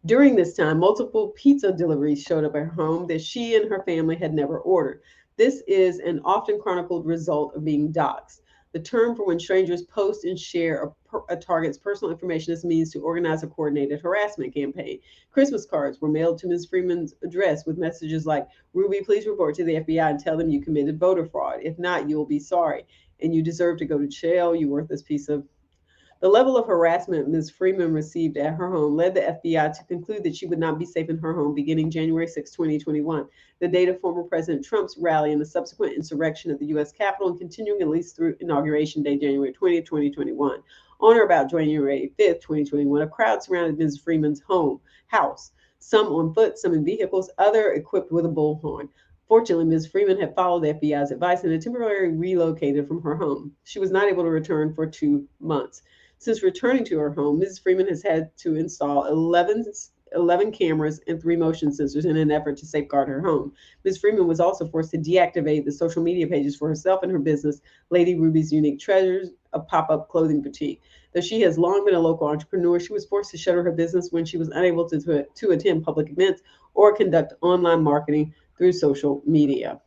During this time, multiple pizza deliveries showed up at her home that she and her family had never ordered. This is an often chronicled result of being doxxed. The term for when strangers post and share a target's personal information is a means to organize a coordinated harassment campaign. Christmas cards were mailed to Ms. Freeman's address with messages like, Ruby, please report to the FBI and tell them you committed voter fraud. If not, you will be sorry. And you deserve to go to jail, you worthless piece of... The level of harassment Ms. Freeman received at her home led the FBI to conclude that she would not be safe in her home beginning January 6, 2021, the date of former President Trump's rally and the subsequent insurrection at the U.S. Capitol, and continuing at least through Inauguration Day, January 20, 2021. On or about January 5, 2021, a crowd surrounded Ms. Freeman's house, some on foot, some in vehicles, other equipped with a bullhorn. Fortunately, Ms. Freeman had followed the FBI's advice and had temporarily relocated from her home. She was not able to return for 2 months. Since returning to her home, Ms. Freeman has had to install 11 cameras and 3 motion sensors in an effort to safeguard her home. Ms. Freeman was also forced to deactivate the social media pages for herself and her business, Lady Ruby's Unique Treasures, a pop-up clothing boutique. Though she has long been a local entrepreneur, she was forced to shutter her business when she was unable to attend public events or conduct online marketing through social media.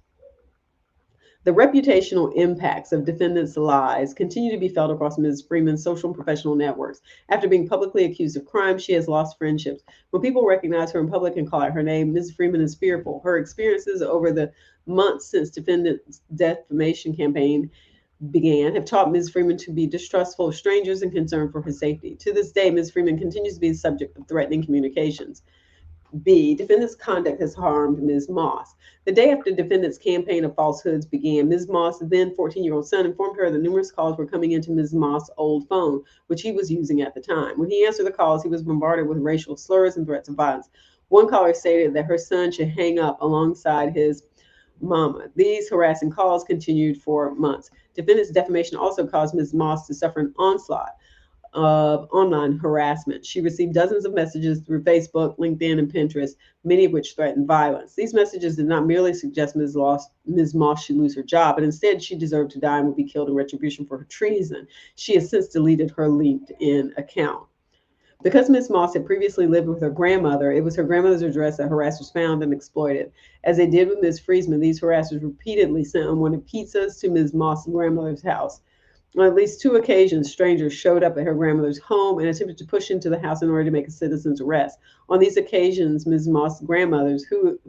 The reputational impacts of defendants' lies continue to be felt across Ms. Freeman's social and professional networks. After being publicly accused of crime, she has lost friendships. When people recognize her in public and call out her name, Ms. Freeman is fearful. Her experiences over the months since defendant's defamation campaign began have taught Ms. Freeman to be distrustful of strangers and concerned for her safety. To this day, Ms. Freeman continues to be the subject of threatening communications. B, defendant's conduct has harmed Ms. Moss. The day after defendant's campaign of falsehoods began, Ms. Moss' then 14-year-old son informed her that numerous calls were coming into Ms. Moss' old phone, which he was using at the time. When he answered the calls, he was bombarded with racial slurs and threats of violence. One caller stated that her son should hang up alongside his mama. These harassing calls continued for months. Defendant's defamation also caused Ms. Moss to suffer an onslaught of online harassment. She received dozens of messages through Facebook, LinkedIn, and Pinterest, many of which threatened violence. These messages did not merely suggest Ms. Moss should lose her job, but instead she deserved to die and would be killed in retribution for her treason. She has since deleted her LinkedIn account. Because Ms. Moss had previously lived with her grandmother, it was her grandmother's address that harassers found and exploited. As they did with Ms. Freeman, these harassers repeatedly sent unwanted pizzas to Ms. Moss' grandmother's house. On at least two occasions, strangers showed up at her grandmother's home and attempted to push into the house in order to make a citizen's arrest. On these occasions, Ms. Moss's grandmother, who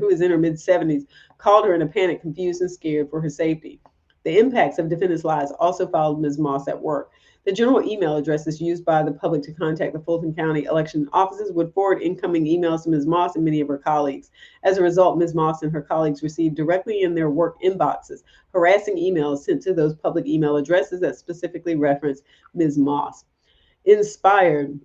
is in her mid-70s, called her in a panic, confused and scared for her safety. The impacts of defendants' lies also followed Ms. Moss at work. The general email addresses used by the public to contact the Fulton County election offices would forward incoming emails to Ms. Moss and many of her colleagues. As a result, Ms. Moss and her colleagues received directly in their work inboxes harassing emails sent to those public email addresses that specifically reference Ms. Moss. Inspired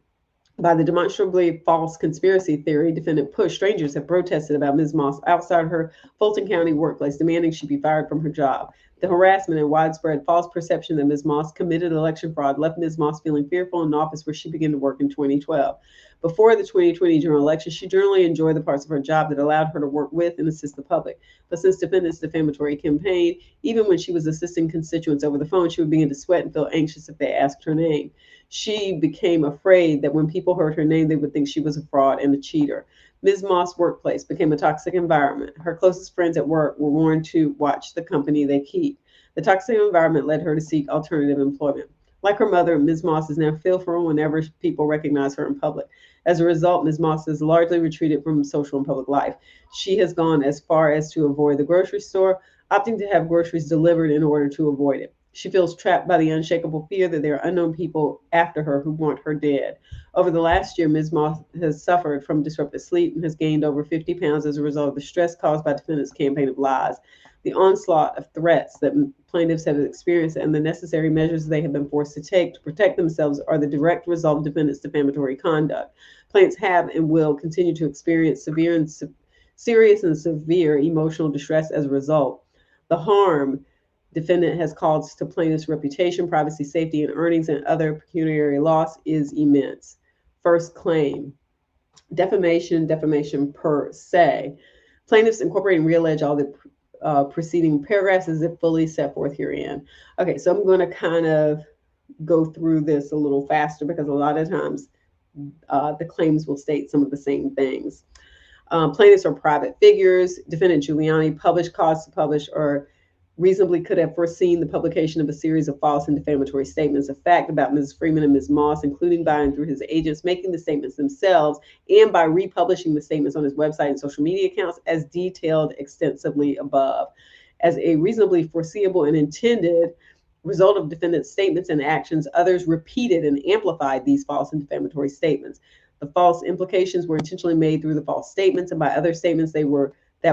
by the demonstrably false conspiracy theory, defendant pushed strangers have protested about Ms. Moss outside her Fulton County workplace, demanding she be fired from her job. The harassment and widespread false perception that Ms. Moss committed election fraud left Ms. Moss feeling fearful in an office where she began to work in 2012. Before the 2020 general election, she generally enjoyed the parts of her job that allowed her to work with and assist the public. But since defendants' defamatory campaign, even when she was assisting constituents over the phone, she would begin to sweat and feel anxious if they asked her name. She became afraid that when people heard her name, they would think she was a fraud and a cheater. Ms. Moss' workplace became a toxic environment. Her closest friends at work were warned to watch the company they keep. The toxic environment led her to seek alternative employment. Like her mother, Ms. Moss is now fearful whenever people recognize her in public. As a result, Ms. Moss has largely retreated from social and public life. She has gone as far as to avoid the grocery store, opting to have groceries delivered in order to avoid it. She feels trapped by the unshakable fear that there are unknown people after her who want her dead. Over the last year, Ms. Moss has suffered from disrupted sleep and has gained over 50 pounds as a result of the stress caused by defendants' campaign of lies. The onslaught of threats that plaintiffs have experienced and the necessary measures they have been forced to take to protect themselves are the direct result of defendants' defamatory conduct. Plaintiffs have and will continue to experience serious and severe emotional distress as a result. The harm defendant has caused to plaintiff's reputation, privacy, safety, and earnings and other pecuniary loss is immense. First claim, defamation per se. Plaintiffs incorporating reallege all the preceding paragraphs as if fully set forth herein. Okay, so I'm going to kind of go through this a little faster because a lot of times the claims will state some of the same things. Plaintiffs are private figures. Defendant Guiliani published, caused to publish, or reasonably could have foreseen the publication of a series of false and defamatory statements of fact about Mrs. Freeman and Ms. Moss, including by and through his agents making the statements themselves and by republishing the statements on his website and social media accounts as detailed extensively above. As a reasonably foreseeable and intended result of defendant's statements and actions, others repeated and amplified these false and defamatory statements. The false implications were intentionally made through the false statements, and by other statements that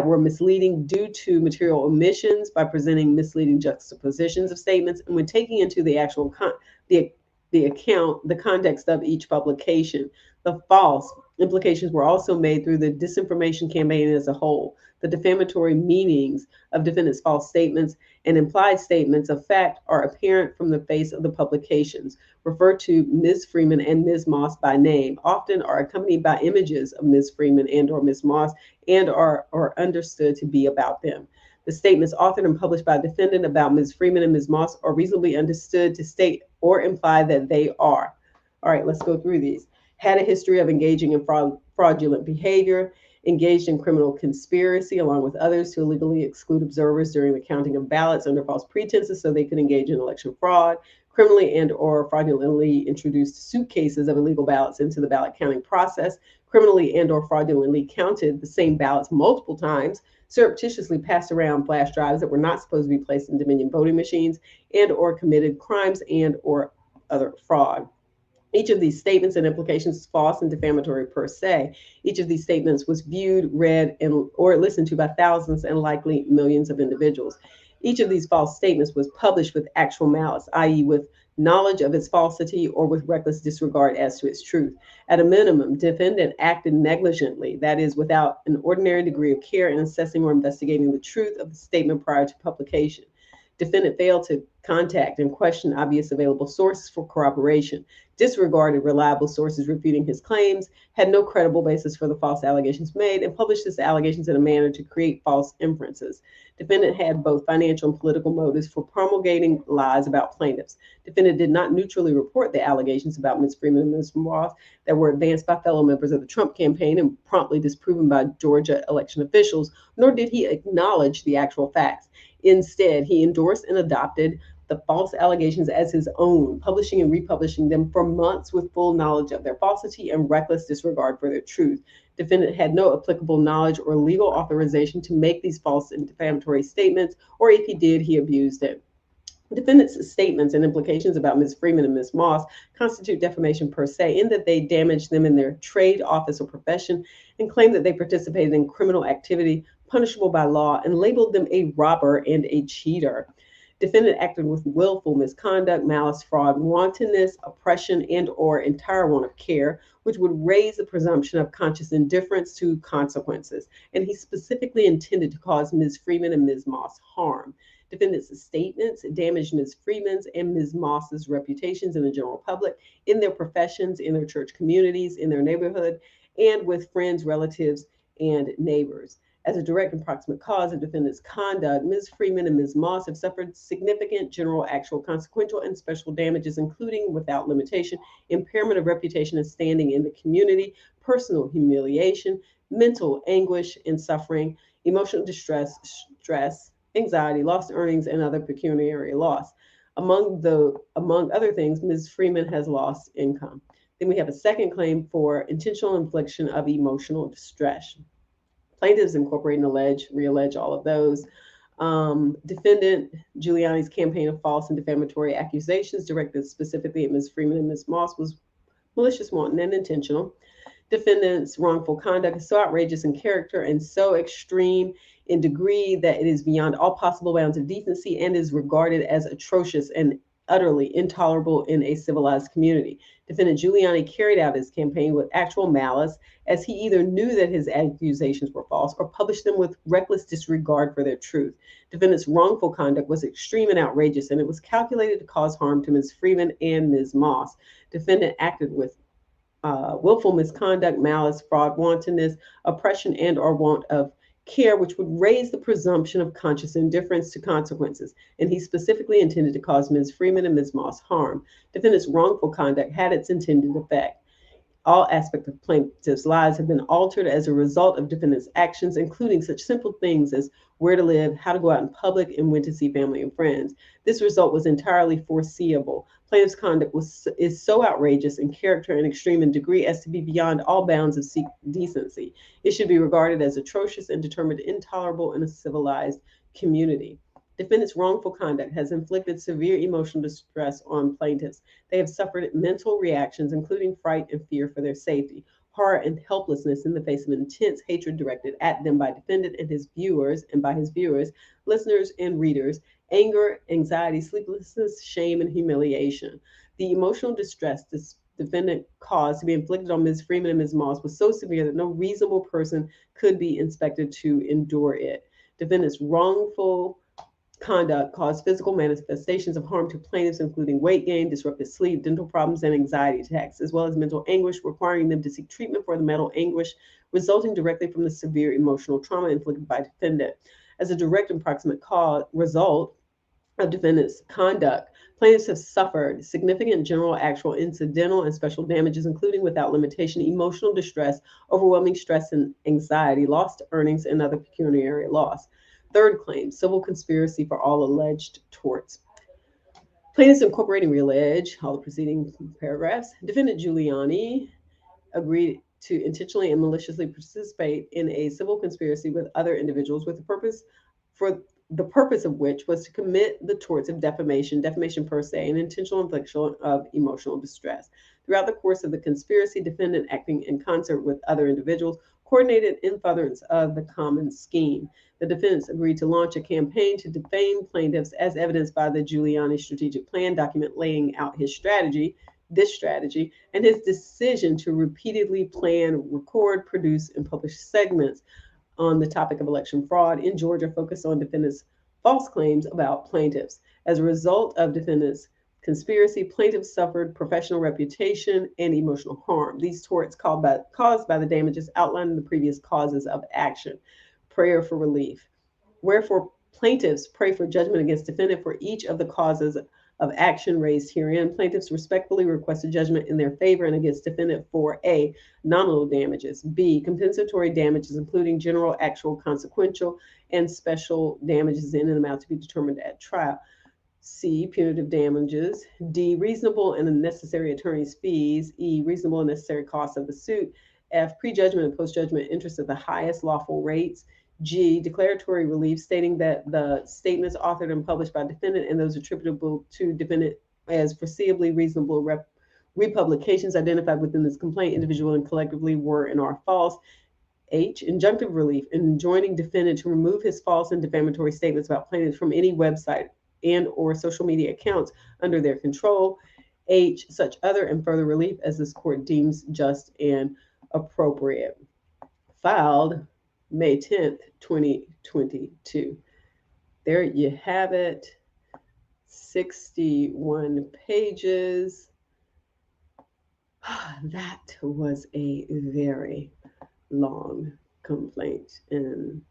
were misleading due to material omissions by presenting misleading juxtapositions of statements and when taking into the actual the context of each publication. The false implications were also made through the disinformation campaign as a whole. The defamatory meanings of defendants' false statements and implied statements of fact are apparent from the face of the publications. Refer to Ms. Freeman and Ms. Moss by name, often are accompanied by images of Ms. Freeman and or Ms. Moss and are understood to be about them. The statements authored and published by a defendant about Ms. Freeman and Ms. Moss are reasonably understood to state or imply that they are. All right, let's go through these. Had a history of engaging in fraudulent behavior, engaged in criminal conspiracy along with others to illegally exclude observers during the counting of ballots under false pretenses so they could engage in election fraud, criminally and or fraudulently introduced suitcases of illegal ballots into the ballot counting process, criminally and or fraudulently counted the same ballots multiple times, surreptitiously passed around flash drives that were not supposed to be placed in Dominion voting machines, and or committed crimes and or other fraud. Each of these statements and implications is false and defamatory per se. Each of these statements was viewed, read, and or listened to by thousands and likely millions of individuals. Each of these false statements was published with actual malice, i.e., with knowledge of its falsity or with reckless disregard as to its truth. At a minimum, defendant acted negligently, that is, without an ordinary degree of care in assessing or investigating the truth of the statement prior to publication. Defendant failed to contact and question obvious available sources for corroboration, disregarded reliable sources refuting his claims, had no credible basis for the false allegations made, and published his allegations in a manner to create false inferences. Defendant had both financial and political motives for promulgating lies about plaintiffs. Defendant did not neutrally report the allegations about Ms. Freeman and Ms. Moss that were advanced by fellow members of the Trump campaign and promptly disproven by Georgia election officials, nor did he acknowledge the actual facts. Instead, he endorsed and adopted the false allegations as his own, publishing and republishing them for months with full knowledge of their falsity and reckless disregard for their truth. Defendant had no applicable knowledge or legal authorization to make these false and defamatory statements, or if he did, he abused it. Defendant's statements and implications about Ms. Freeman and Ms. Moss constitute defamation per se, in that they damage them in their trade, office, or profession, and claim that they participated in criminal activity punishable by law, and labeled them a robber and a cheater. Defendant acted with willful misconduct, malice, fraud, wantonness, oppression, and/or entire want of care, which would raise the presumption of conscious indifference to consequences. And he specifically intended to cause Ms. Freeman and Ms. Moss harm. Defendants' statements damaged Ms. Freeman's and Ms. Moss's reputations in the general public, in their professions, in their church communities, in their neighborhood, and with friends, relatives, and neighbors. As a direct and proximate cause of defendant's conduct, Ms. Freeman and Ms. Moss have suffered significant general, actual, consequential, and special damages, including, without limitation, impairment of reputation and standing in the community, personal humiliation, mental anguish and suffering, emotional distress, stress, anxiety, lost earnings, and other pecuniary loss. Among other things, Ms. Freeman has lost income. Then we have a second claim for intentional infliction of emotional distress. Plaintiffs incorporate and reallege all of those. Defendant Guiliani's campaign of false and defamatory accusations directed specifically at Ms. Freeman and Ms. Moss was malicious, wanton, and intentional. Defendant's wrongful conduct is so outrageous in character and so extreme in degree that it is beyond all possible bounds of decency and is regarded as atrocious and utterly intolerable in a civilized community. Defendant Guiliani carried out his campaign with actual malice, as he either knew that his accusations were false or published them with reckless disregard for their truth. Defendant's wrongful conduct was extreme and outrageous, and it was calculated to cause harm to Ms. Freeman and Ms. Moss. Defendant acted with willful misconduct, malice, fraud, wantonness, oppression, and/or want of care, which would raise the presumption of conscious indifference to consequences, and he specifically intended to cause Ms. Freeman and Ms. Moss harm. Defendant's wrongful conduct had its intended effect. All aspects of plaintiff's lives have been altered as a result of defendant's actions, including such simple things as where to live, how to go out in public, and when to see family and friends. This result was entirely foreseeable. Plaintiff's conduct is so outrageous in character and extreme in degree as to be beyond all bounds of decency. It should be regarded as atrocious and determined intolerable in a civilized community. Defendant's wrongful conduct has inflicted severe emotional distress on plaintiffs. They have suffered mental reactions, including fright and fear for their safety, horror and helplessness in the face of intense hatred directed at them by defendant and his viewers, listeners, and readers, anger, anxiety, sleeplessness, shame, and humiliation. The emotional distress this defendant caused to be inflicted on Ms. Freeman and Ms. Moss was so severe that no reasonable person could be expected to endure it. Defendant's wrongful conduct caused physical manifestations of harm to plaintiffs, including weight gain, disrupted sleep, dental problems, and anxiety attacks, as well as mental anguish, requiring them to seek treatment for the mental anguish resulting directly from the severe emotional trauma inflicted by defendant. As a direct and proximate result of defendant's conduct, plaintiffs have suffered significant general, actual, incidental, and special damages, including, without limitation, emotional distress, overwhelming stress and anxiety, lost earnings, and other pecuniary loss. Third claim, civil conspiracy for all alleged torts. Plaintiffs incorporating reallege all the preceding paragraphs. Defendant Guiliani agreed to intentionally and maliciously participate in a civil conspiracy with other individuals for the purpose of which was to commit the torts of defamation per se, and intentional infliction of emotional distress. Throughout the course of the conspiracy, defendant, acting in concert with other individuals, coordinated in furtherance of the common scheme. The defendants agreed to launch a campaign to defame plaintiffs, as evidenced by the Guiliani strategic plan document laying out this strategy, and his decision to repeatedly plan, record, produce, and publish segments on the topic of election fraud in Georgia focused on defendants' false claims about plaintiffs. As a result of defendants' conspiracy, plaintiffs suffered professional reputation and emotional harm. These torts caused by the damages outlined in the previous causes of action. Prayer for relief. Wherefore, plaintiffs pray for judgment against defendant for each of the causes of action raised herein. Plaintiffs respectfully request a judgment in their favor and against defendant for A, nominal damages, B, compensatory damages, including general, actual, consequential, and special damages in an amount to be determined at trial, C, punitive damages. D, reasonable and necessary attorney's fees. E, reasonable and necessary costs of the suit. F, prejudgment and post-judgment interest at the highest lawful rates. G, declaratory relief, stating that the statements authored and published by defendant and those attributable to defendant as foreseeably reasonable republications identified within this complaint, individually and collectively, were and are false. H, injunctive relief, enjoining defendant to remove his false and defamatory statements about plaintiffs from any website and or social media accounts under their control. H, such other and further relief as this court deems just and appropriate. Filed May 10th, 2022. There you have it. 61 pages. That was a very long complaint, and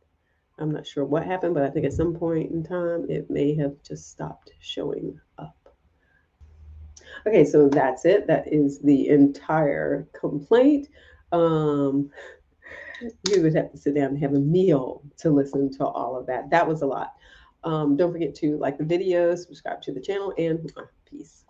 I'm not sure what happened, but I think at some point in time it may have just stopped showing up. Okay, so that's it. That is the entire complaint. You would have to sit down and have a meal to listen to all of that. That was a lot. Don't forget to like the video, subscribe to the channel, and peace.